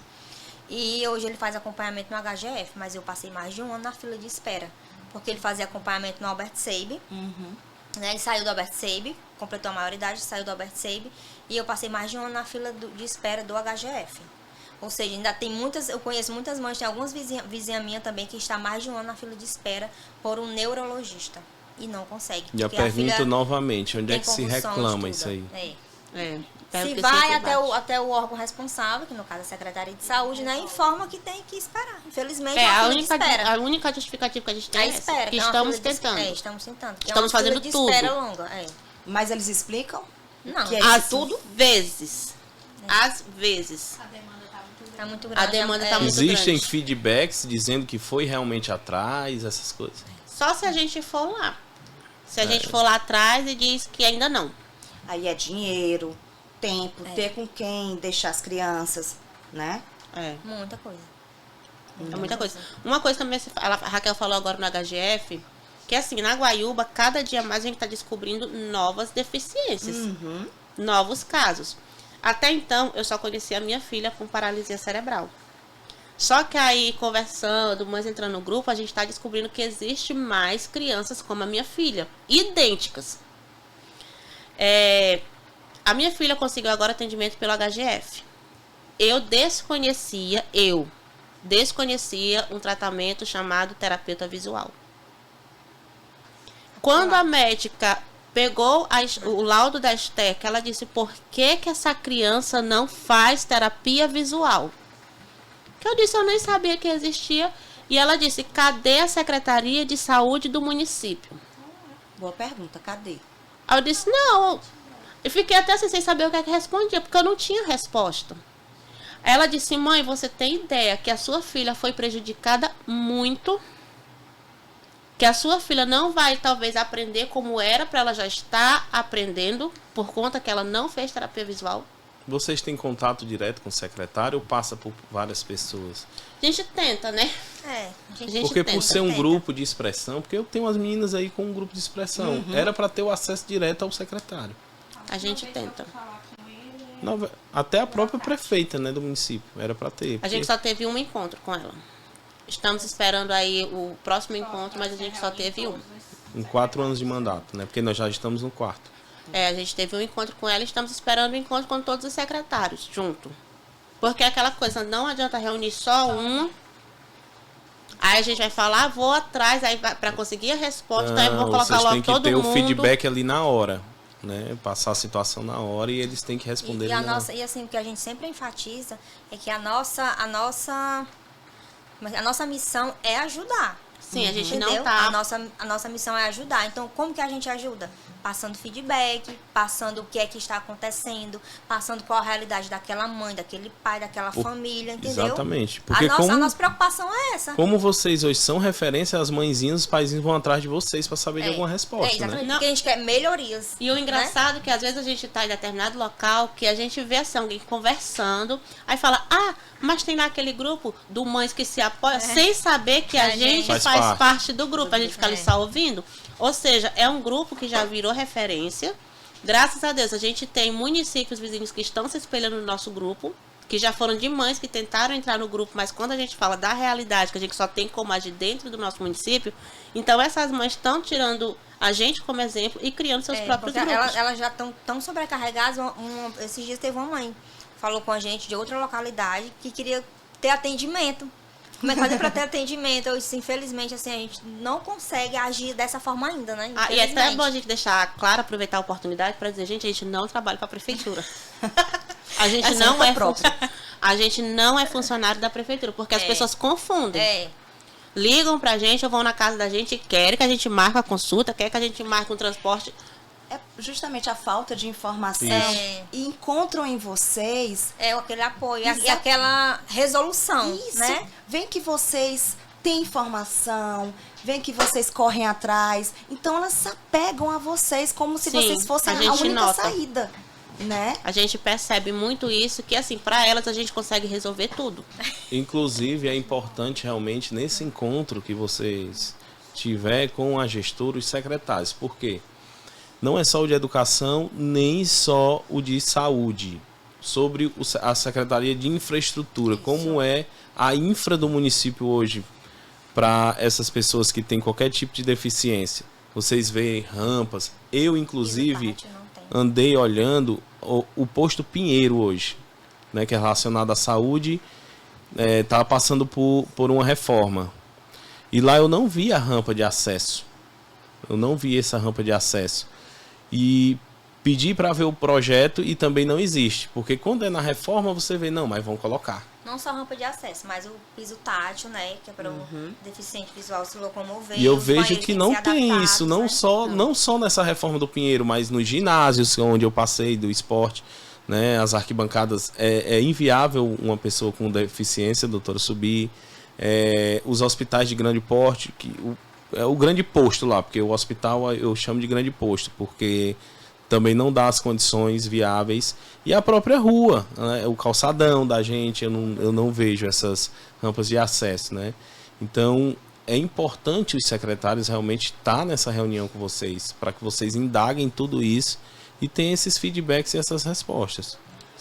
E hoje ele faz acompanhamento no HGF, mas eu passei mais de um ano na fila de espera. Porque ele fazia acompanhamento no Albert Seib. Né? Ele saiu do Albert Seib, completou a maioridade, saiu do Albert Seib. E eu passei mais de um ano na fila de espera do HGF. Ou seja, ainda tem muitas, eu conheço muitas mães, tem algumas vizinhas minhas também que está mais de um ano na fila de espera por um neurologista e não consegue. E eu porque a pergunto filha novamente, onde é tem que se convulsão, reclama estuda. isso aí? Espero Se que vai sempre até bate. até o órgão responsável, que no caso é a Secretaria de Saúde, né, informa que tem que esperar. Infelizmente, é a uma fila de espera. única justificativa que a gente tem A é essa, espera, que é uma estamos fila de- tentando. estamos tentando. que Estamos é uma fila fazendo de tudo. espera longa. Mas eles explicam? Não, Que é Às isso tudo? vezes. Às vezes. tá muito grande. A demanda tá muito Existem grande. feedbacks dizendo que foi realmente atrás, essas coisas. Só se a gente for lá. Se a gente for lá atrás e diz que ainda não. Aí é dinheiro, tempo, ter com quem deixar as crianças, né? Muita coisa. É muita coisa. Uma coisa também, a Raquel falou agora no HGF, que assim, na Guaiúba, cada dia mais a gente está descobrindo novas deficiências. Novos casos. Até então, eu só conhecia a minha filha com paralisia cerebral. Só que aí, conversando, mas entrando no grupo, a gente está descobrindo que existe mais crianças como a minha filha, idênticas. A minha filha conseguiu agora atendimento pelo HGF. Eu desconhecia um tratamento chamado terapeuta visual. Quando a médica pegou o laudo da Esteca, ela disse, por que essa criança não faz terapia visual? Que eu disse, eu nem sabia que existia. E ela disse, cadê a Secretaria de Saúde do município? Boa pergunta, cadê? Aí eu disse, não. Eu fiquei até sem saber o que é que respondia, porque eu não tinha resposta. Ela disse, mãe, você tem ideia que a sua filha foi prejudicada muito? Que a sua filha não vai, talvez, aprender como era para ela já estar aprendendo, por conta que ela não fez terapia visual? Vocês têm contato direto com o secretário ou passa por várias pessoas? A gente tenta, né? A gente Porque por ser um tenta. grupo de expressão, porque eu tenho umas meninas aí com um grupo de expressão, era para ter o acesso direto ao secretário. A gente tenta. Até a própria prefeita, né, do município, era para ter. A gente só teve um encontro com ela. Estamos esperando aí o próximo encontro, mas a gente só teve um. Em 4 anos de mandato, né? Porque nós já estamos no 4º. A gente teve um encontro com ela e estamos esperando o encontro com todos os secretários, junto. Porque aquela coisa, não adianta reunir só um. Aí a gente vai falar, vou atrás, aí para conseguir a resposta, aí eu vou colocar logo todo mundo. Vocês têm que ter o feedback ali na hora, né? Passar a situação na hora e eles têm que responder. E assim, o que a gente sempre enfatiza é que a nossa missão é ajudar. Sim, a gente entendeu? não tá... A nossa missão é ajudar. Então, como que a gente ajuda? Passando feedback, passando o que é que está acontecendo, passando qual a realidade daquela mãe, daquele pai, daquela família, entendeu? Exatamente. Porque a nossa preocupação é essa. Como vocês hoje são referência, as mãezinhas, os paizinhos vão atrás de vocês para saber de alguma resposta, exatamente, né? porque a gente quer melhorias. E o engraçado é que às vezes a gente tá em determinado local, que a gente vê assim, alguém conversando, aí fala, mas tem lá aquele grupo do Mães que se apoia, sem saber que a gente faz parte do grupo, a gente fica ali só ouvindo. Ou seja, é um grupo que já virou referência. Graças a Deus, a gente tem municípios vizinhos que estão se espelhando no nosso grupo, que já foram de mães que tentaram entrar no grupo, mas quando a gente fala da realidade, que a gente só tem como agir dentro do nosso município, então essas mães estão tirando a gente como exemplo e criando seus próprios grupos. Elas já estão tão sobrecarregadas. Esses dias teve uma mãe, falou com a gente de outra localidade, que queria ter atendimento. Como é que fazer para ter atendimento? Eu disse, infelizmente, assim, a gente não consegue agir dessa forma ainda, né? E é até bom a gente deixar claro, aproveitar a oportunidade para dizer, gente, a gente não trabalha para a prefeitura. A gente a gente não é funcionário da prefeitura, porque as pessoas confundem. Ligam pra gente ou vão na casa da gente e querem que a gente marque a consulta, querem que a gente marque um transporte. É justamente a falta de informação. E encontram em vocês... aquele apoio e aquela resolução, isso, né? Vem que vocês têm informação, vem que vocês correm atrás. Então, elas se apegam a vocês como se vocês fossem a única saída, né? A gente percebe muito isso, que assim, para elas a gente consegue resolver tudo. Inclusive, é importante realmente nesse encontro que vocês tiver com a gestora e os secretários. Por quê? Não é só o de educação, nem só o de saúde. Sobre a Secretaria de Infraestrutura, como é a infra do município hoje para essas pessoas que têm qualquer tipo de deficiência. Vocês veem rampas. Eu, inclusive, andei olhando o posto Pinheiro hoje, né, que é relacionado à saúde, estava passando por uma reforma. E lá eu não vi a rampa de acesso. Eu não vi essa rampa de acesso. E pedi para ver o projeto e também não existe. Porque quando é na reforma, você vê, não, mas vão colocar. Não só rampa de acesso, mas o piso tátil, né? Que é para o deficiente visual se locomover. E eu vejo que não tem isso, não só nessa reforma do Pinheiro, mas nos ginásios onde eu passei do esporte, né? As arquibancadas, é inviável uma pessoa com deficiência, doutora, subir. Os hospitais de grande porte, o grande posto lá, porque o hospital eu chamo de grande posto, porque também não dá as condições viáveis. E a própria rua, né? O calçadão da gente, eu não vejo essas rampas de acesso, né? Então, é importante os secretários realmente estar nessa reunião com vocês, para que vocês indaguem tudo isso e tenham esses feedbacks e essas respostas.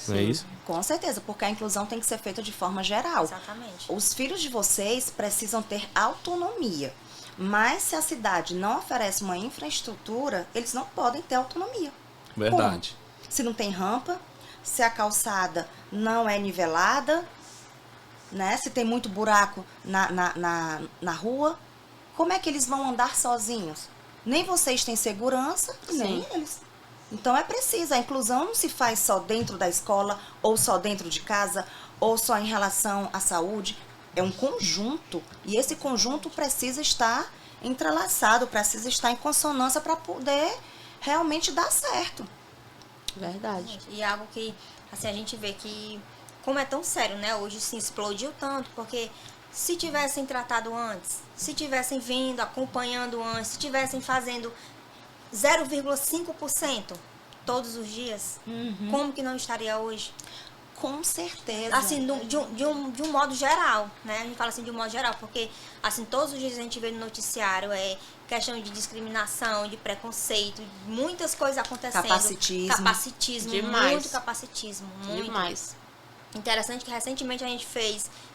não é isso? Com certeza, porque a inclusão tem que ser feita de forma geral. Exatamente. Os filhos de vocês precisam ter autonomia. Mas se a cidade não oferece uma infraestrutura, eles não podem ter autonomia. Verdade. Como? Se não tem rampa, se a calçada não é nivelada, né? Se tem muito buraco na rua, como é que eles vão andar sozinhos? Nem vocês têm segurança, nem eles. Então é preciso, a inclusão não se faz só dentro da escola, ou só dentro de casa, ou só em relação à saúde. É um conjunto, e esse conjunto precisa estar entrelaçado, precisa estar em consonância para poder realmente dar certo. Verdade. E algo que, assim, a gente vê que, como é tão sério, né? Hoje se explodiu tanto, porque se tivessem tratado antes, se tivessem vindo, acompanhando antes, se tivessem fazendo 0,5% todos os dias, como que não estaria hoje? Com certeza. Assim, de um modo geral, né? A gente fala assim de um modo geral, porque assim, todos os dias a gente vê no noticiário questão de discriminação, de preconceito, muitas coisas acontecendo. Capacitismo. Demais. Muito capacitismo. Muito. Demais. Interessante que recentemente a gente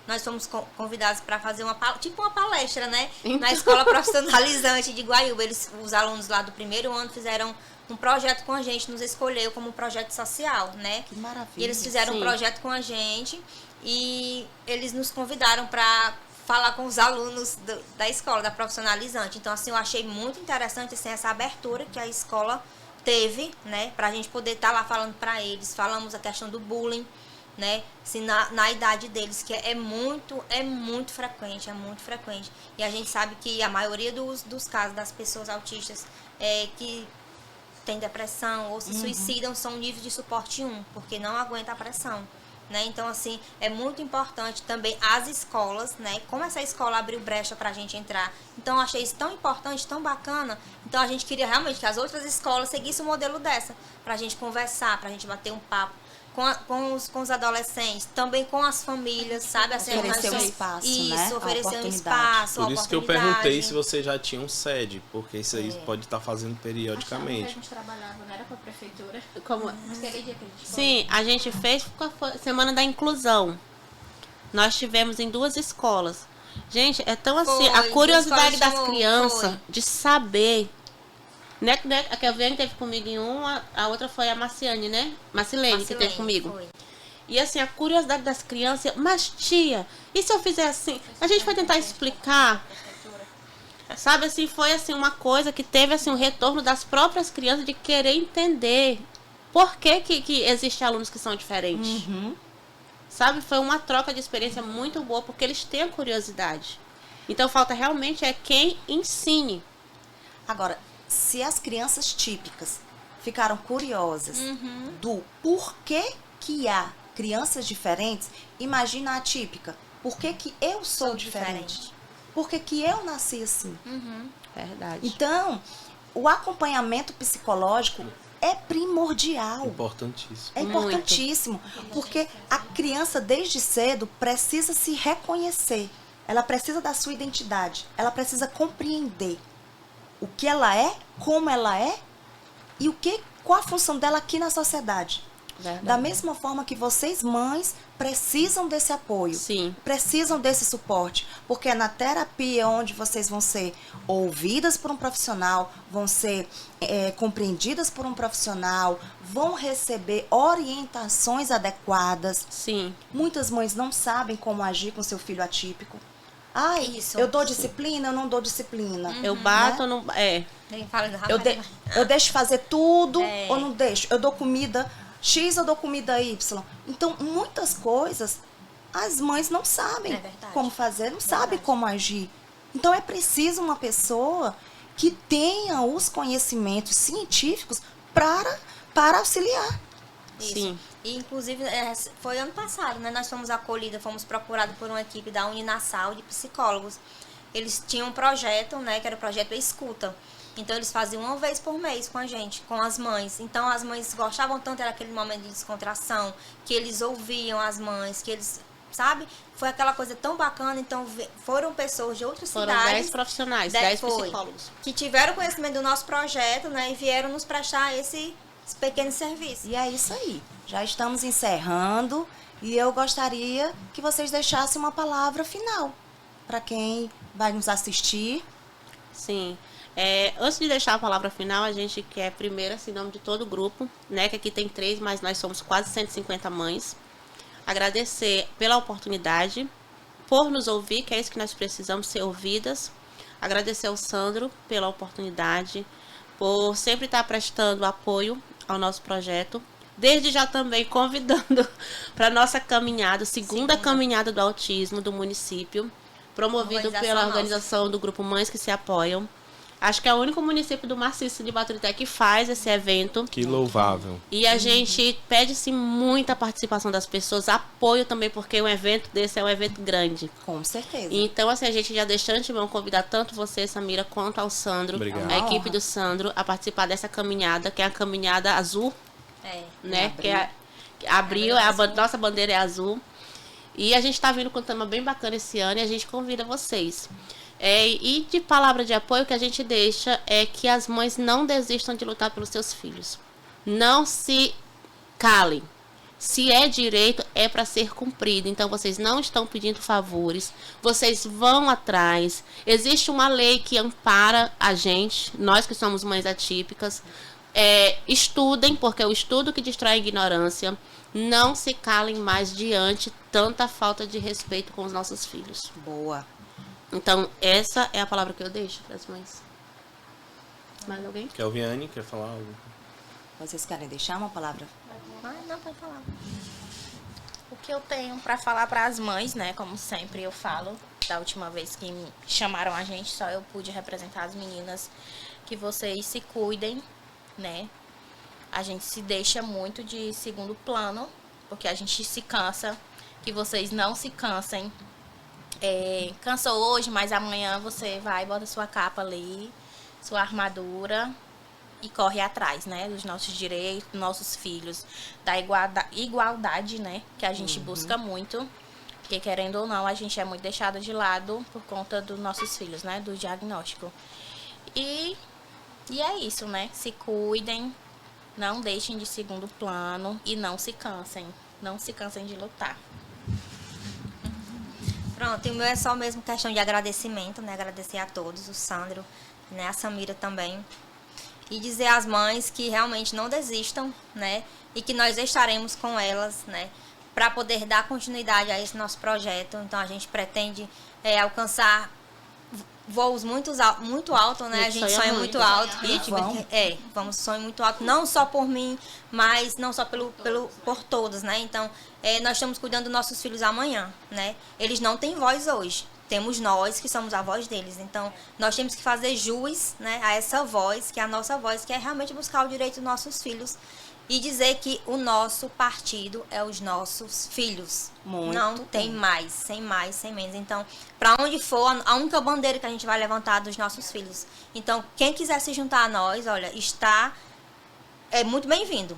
nós fomos convidados para fazer uma palestra, né? Então. Na Escola Profissionalizante de Guaiúba. Os alunos lá do primeiro ano fizeram um projeto com a gente, nos escolheu como um projeto social, né? Que maravilha. E eles fizeram um Sim. projeto com a gente e eles nos convidaram para falar com os alunos da escola, da profissionalizante. Então, assim, eu achei muito interessante assim, essa abertura que a escola teve, né? Pra gente poder estar lá falando para eles. Falamos a questão do bullying, né? Assim, na idade deles, que é muito frequente, é muito frequente. E a gente sabe que a maioria dos casos das pessoas autistas que tem depressão ou se suicidam são níveis de suporte 1, porque não aguenta a pressão, né? Então, assim, é muito importante também as escolas, né? Como essa escola abriu brecha pra gente entrar. Então, eu achei isso tão importante, tão bacana. Então, a gente queria realmente que as outras escolas seguissem o modelo dessa, pra gente conversar, pra gente bater um papo com os adolescentes, também com as famílias, sabe? Assim, Oferecer um espaço, isso, né? oferecer um Oportunidade. espaço, Por isso que eu perguntei se você já tinha um sede, porque isso aí pode estar fazendo Achava que a periodicamente. gente trabalhava, não era com a prefeitura. Como... Aquele dia que a gente Sim, a gente fez com a Semana da Inclusão. Nós tivemos em 2 escolas. Gente, é tão assim, Foi, a curiosidade duas das escolas crianças foi. de saber. Né, a Kelviane teve comigo em uma, a outra foi a Marciane, né? Marcilene, que teve comigo. Foi. E assim, a curiosidade das crianças, mas tia, e se eu fizer assim? A gente foi tentar explicar. Sabe, assim, foi assim uma coisa que teve assim um retorno das próprias crianças de querer entender por que existem alunos que são diferentes. Sabe, foi uma troca de experiência muito boa, porque eles têm a curiosidade. Então, falta realmente quem ensine. Agora, se as crianças típicas ficaram curiosas do porquê que há crianças diferentes, imagina a atípica. Por que que eu sou diferente? Por que que eu nasci assim? Verdade. Então, o acompanhamento psicológico é primordial. Importantíssimo. É importantíssimo, porque a criança desde cedo precisa se reconhecer. Ela precisa da sua identidade. Ela precisa compreender o que ela é, como ela é e qual a função dela aqui na sociedade. Verdade. Da mesma forma que vocês, mães, precisam desse apoio. Sim. Precisam desse suporte. Porque é na terapia onde vocês vão ser ouvidas por um profissional, vão ser compreendidas por um profissional, vão receber orientações adequadas. Sim. Muitas mães não sabem como agir com seu filho atípico. Ai, Isso. eu dou disciplina, eu não dou disciplina. Eu bato ou não... Nem fala do Eu deixo fazer tudo É. ou não deixo? Eu dou comida X ou dou comida Y? Então, muitas coisas as mães não sabem É verdade. como fazer, não sabem como agir. Então, é preciso uma pessoa que tenha os conhecimentos científicos para auxiliar. Isso. Sim. E, inclusive, foi ano passado, né? Nós fomos acolhidas, fomos procurados por uma equipe da Uninasal de psicólogos. Eles tinham um projeto, né? Que era o projeto Escuta. Então, eles faziam uma vez por mês com a gente, com as mães. Então, as mães gostavam tanto, era aquele momento de descontração, que eles ouviam as mães, que eles, sabe? Foi aquela coisa tão bacana. Então, foram pessoas de outras Foram cidades. 10 profissionais, 10 10 foi. psicólogos. Que tiveram conhecimento do nosso projeto, né? E vieram nos prestar esse esse pequeno serviço. E é isso aí. Já estamos encerrando e eu gostaria que vocês deixassem uma palavra final para quem vai nos assistir. Sim. Antes de deixar a palavra final, a gente quer primeiro, assim, em nome de todo o grupo, né, que aqui tem 3, mas nós somos quase 150 mães, agradecer pela oportunidade, por nos ouvir, que é isso que nós precisamos, ser ouvidas. Agradecer ao Sandro pela oportunidade, por sempre estar prestando apoio ao nosso projeto. Desde já também convidando para a nossa caminhada, segunda caminhada do autismo do município, promovido pela organização do Grupo Mães que se Apoiam. Acho que é o único município do Maciço de Baturité que faz esse evento. Que louvável. E a gente pede-se muita participação das pessoas, apoio também, porque um evento desse é um evento grande. Com certeza. Então, assim, a gente já deixa antemão convidar tanto você, Samira, quanto ao Sandro, Obrigado. a equipe do Sandro, a participar dessa caminhada, que é a caminhada azul, né? Que abril, nossa bandeira é azul. E a gente está vindo com um tema bem bacana esse ano e a gente convida vocês. E de palavra de apoio, que a gente deixa é que as mães não desistam de lutar pelos seus filhos. Não se calem. Se é direito, é para ser cumprido. Então, vocês não estão pedindo favores. Vocês vão atrás. Existe uma lei que ampara a gente, nós que somos mães atípicas. Estudem, porque é o estudo que destrói a ignorância. Não se calem mais diante tanta falta de respeito com os nossos filhos. Boa. Então, essa é a palavra que eu deixo para as mães. Mais alguém? Kelviane, quer falar algo? Vocês querem deixar uma palavra? Não, pode falar. O que eu tenho para falar para as mães, né? Como sempre eu falo, da última vez que me chamaram a gente, só eu pude representar as meninas, que vocês se cuidem, né? A gente se deixa muito de segundo plano, porque a gente se cansa, que vocês não se cansem. Cansou hoje, mas amanhã você vai, bota sua capa ali, sua armadura e corre atrás, né, dos nossos direitos, dos nossos filhos, da igualdade, né, que a gente busca muito, porque querendo ou não, a gente é muito deixado de lado por conta dos nossos filhos, né, do diagnóstico. E é isso, né, se cuidem, não deixem de segundo plano e não se cansem de lutar. Pronto, e o meu é só mesmo questão de agradecimento, né? Agradecer a todos, o Sandro, né? A Samira também. E dizer às mães que realmente não desistam, né? E que nós estaremos com elas, né? Para poder dar continuidade a esse nosso projeto. Então, a gente pretende alcançar voos muito alto, né? A gente sonha muito alto. E a gente vamos sonhar muito alto, não só por mim, mas não só por todos, né? Então, nós estamos cuidando dos nossos filhos amanhã, né? Eles não têm voz hoje. Temos nós que somos a voz deles. Então, nós temos que fazer jus, né, a essa voz, que é a nossa voz, que é realmente buscar o direito dos nossos filhos. E dizer que o nosso partido é os nossos filhos. Muito não tem mais, sem menos. Então, para onde for, a única bandeira que a gente vai levantar é dos nossos filhos. Então, quem quiser se juntar a nós, olha, é muito bem-vindo.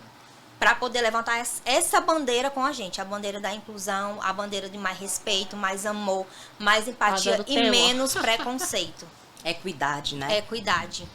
Para poder levantar essa bandeira com a gente. A bandeira da inclusão, a bandeira de mais respeito, mais amor, mais empatia e menos preconceito. Equidade, né? Equidade.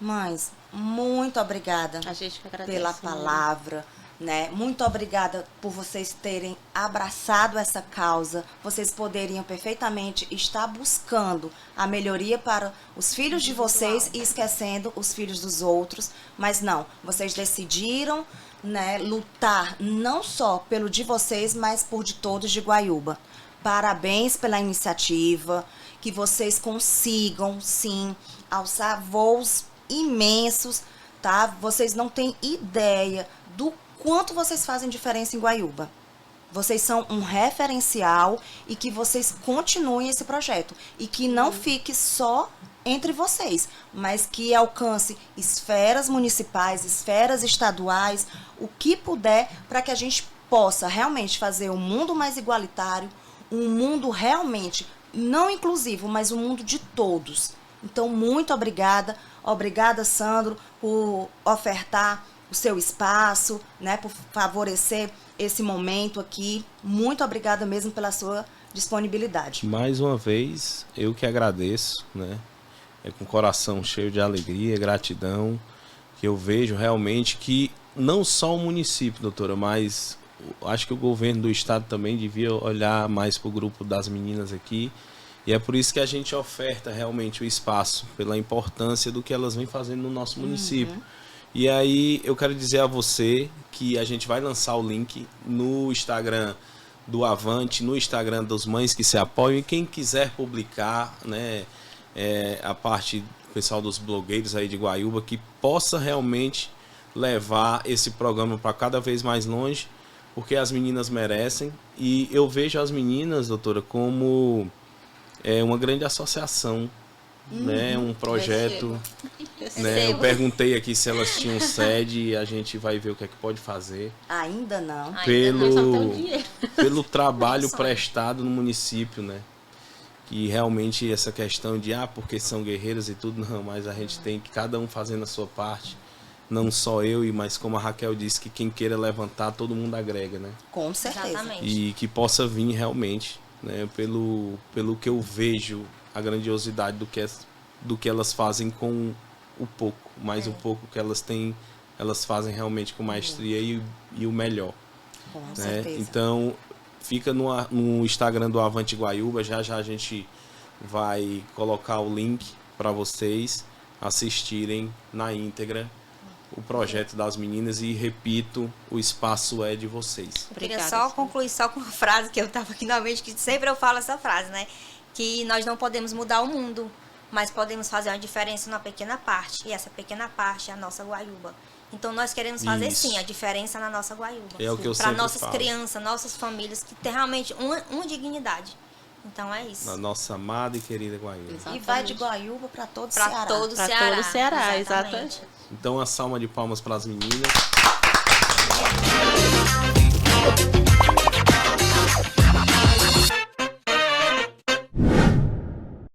Mães, muito obrigada A gente que agradece, pela palavra, né? Muito obrigada por vocês terem abraçado essa causa. Vocês poderiam perfeitamente estar buscando a melhoria para os filhos de vocês e esquecendo os filhos dos outros, mas não, vocês decidiram, né, lutar não só pelo de vocês, mas por de todos de Guaiúba. Parabéns pela iniciativa, que vocês consigam, sim, alçar voos imensos, tá? Vocês não têm ideia do quanto vocês fazem diferença em Guaiúba. Vocês são um referencial e que vocês continuem esse projeto. E que não fique só entre vocês, mas que alcance esferas municipais, esferas estaduais, o que puder, para que a gente possa realmente fazer um mundo mais igualitário, um mundo realmente não inclusivo, mas um mundo de todos. Então, muito obrigada. Obrigada, Sandro, por ofertar o seu espaço, né, por favorecer esse momento aqui. Muito obrigada mesmo pela sua disponibilidade. Mais uma vez, eu que agradeço, né? Com o coração cheio de alegria, gratidão, que eu vejo realmente que não só o município, doutora, mas acho que o governo do estado também devia olhar mais para o grupo das meninas aqui. E é por isso que a gente oferta realmente o espaço, pela importância do que elas vêm fazendo no nosso município. E aí eu quero dizer a você que a gente vai lançar o link no Instagram do Avante, no Instagram das Mães que se Apoiam, e quem quiser publicar, né, a parte do pessoal dos blogueiros aí de Guaiúba, que possa realmente levar esse programa para cada vez mais longe, porque as meninas merecem. E eu vejo as meninas, doutora, como uma grande associação, né, um projeto. Né, eu perguntei aqui se elas tinham sede e a gente vai ver o que é que pode fazer. Ainda não. Pelo trabalho prestado no município, né? E realmente essa questão de, porque são guerreiras e tudo, não, mas a gente tem que cada um fazendo a sua parte. Não só eu, mas como a Raquel disse, que quem queira levantar, todo mundo agrega, né? Com certeza. Exatamente. E que possa vir realmente, né? Pelo que eu vejo, a grandiosidade do que elas fazem com o pouco. Mas o pouco que elas têm, elas fazem realmente com maestria e o melhor. Com né? certeza. Então, fica no Instagram do Avante Guaiúba, já a gente vai colocar o link para vocês assistirem na íntegra o projeto das meninas e, repito, o espaço é de vocês. Eu queria só concluir só com uma frase que eu estava aqui na mente, que sempre eu falo essa frase, né? Que nós não podemos mudar o mundo, mas podemos fazer uma diferença numa pequena parte. E essa pequena parte é a nossa Guaiúba. Então nós queremos fazer Isso. sim a diferença na nossa Guaiúba. É o que eu para sempre nossas falo. crianças, nossas famílias, que tem realmente uma dignidade. Então é isso. Na nossa amada e querida Guaiúba. E vai de Guaiúba para todo o Para Ceará. todo o Pra Ceará. todo o Ceará, exatamente. Então, a salva de palmas para as meninas.